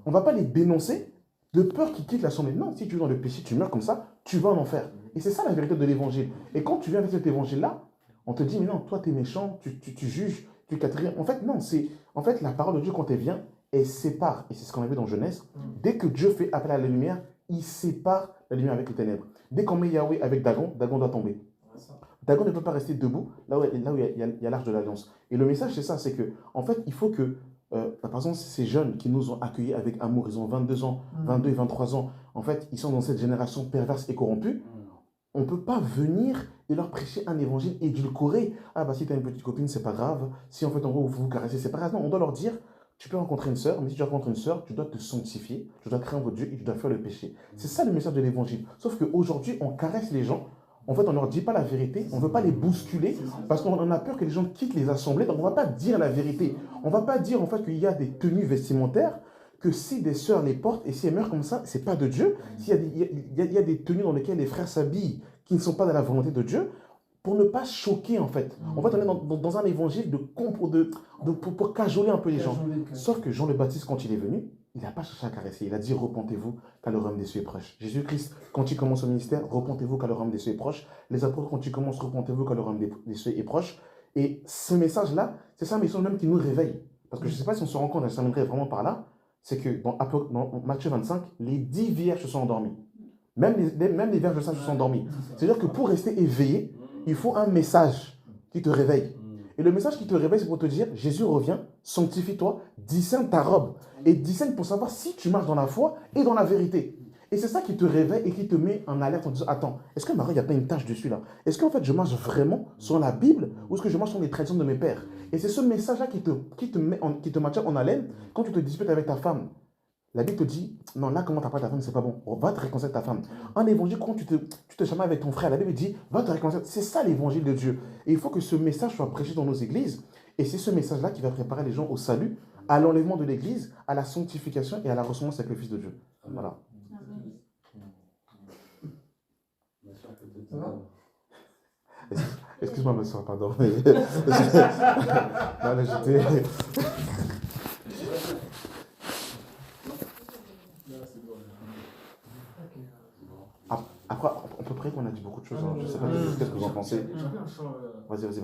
On ne va pas les dénoncer de peur qu'ils quittent l'assemblée. Non, si tu es dans le péché, tu meurs comme ça, tu vas en enfer. Et c'est ça la vérité de l'évangile. Et quand tu viens avec cet évangile-là, on te dit, mais non, toi, tu es méchant, tu juges, tu quatrièmes. En fait, non, c'est... En fait, la parole de Dieu, quand elle vient, elle sépare. Et c'est ce qu'on a vu dans Genèse. Dès que Dieu fait appel à la lumière, il sépare la lumière avec les ténèbres. Dès qu'on met Yahweh avec Dagon, Dagon doit tomber. Dagon ne peut pas rester debout là où il y a l'arche de l'Alliance. Et le message, c'est ça, c'est que, en fait, il faut que, par exemple, ces jeunes qui nous ont accueillis avec amour, ils ont 22 ans, 22 et 23 ans, en fait, ils sont dans cette génération perverse et corrompue. On ne peut pas venir et leur prêcher un évangile édulcoré. Ah bah si tu as une petite copine, c'est pas grave. Si en fait, en gros, vous vous caressez, c'est pas grave. Non, on doit leur dire, tu peux rencontrer une sœur, mais si tu rencontres une sœur, tu dois te sanctifier, tu dois craindre Dieu et tu dois faire le péché. C'est ça le message de l'évangile. Sauf qu'aujourd'hui, on caresse les gens. En fait, on ne leur dit pas la vérité, on ne veut pas les bousculer, parce qu'on a peur que les gens quittent les assemblées, donc on ne va pas dire la vérité. On ne va pas dire en fait qu'il y a des tenues vestimentaires, que si des sœurs les portent, et si elles meurent comme ça, c'est pas de Dieu. S'il y a des tenues dans lesquelles les frères s'habillent, qui ne sont pas dans la volonté de Dieu, pour ne pas choquer en fait. En fait, on est dans un évangile pour cajoler un peu les gens. Sauf que Jean le Baptiste, quand il est venu, il n'a pas cherché à caresser. Il a dit, repentez-vous, car le royaume des cieux est proche. Jésus-Christ, quand il commence son ministère, repentez-vous, car le royaume des cieux est proche. Les apôtres, quand ils commencent, repentez-vous, car le royaume des cieux est proche. Et ce message-là, c'est ça, mais même qui nous réveille. Parce que je ne sais pas si on se rend compte, je terminerai vraiment par là, c'est que dans Matthieu 25, les 10 vierges se sont endormies. Même les vierges sages se sont endormies. C'est-à-dire que pour rester éveillé, il faut un message qui te réveille. Et le message qui te réveille, c'est pour te dire, Jésus revient, sanctifie-toi, discerne ta robe. Et discerne pour savoir si tu marches dans la foi et dans la vérité. Et c'est ça qui te réveille et qui te met en alerte en disant, attends, est-ce que Marie, il n'y a pas une tâche dessus là? Est-ce qu'en fait, je marche vraiment sur la Bible ou est-ce que je marche sur les traditions de mes pères? Et c'est ce message-là qui te maintient en haleine quand tu te disputes avec ta femme. La Bible te dit, non, là, comment tu parles ta femme, c'est pas bon. Va te réconcilier avec ta femme. En évangile, quand tu te chamailles avec ton frère, la Bible dit, va te réconcilier. C'est ça l'évangile de Dieu. Et il faut que ce message soit prêché dans nos églises. Et c'est ce message-là qui va préparer les gens au salut, à l'enlèvement de l'église, à la sanctification et à la ressemblance avec le Fils de Dieu. Voilà. Excuse-moi, ma soeur, pardon. Non, là, j'étais... Après, à peu près qu'on a dit beaucoup de choses. Hein. Je ne sais pas qu'est-ce que vous en pensez. Vas-y, vas-y.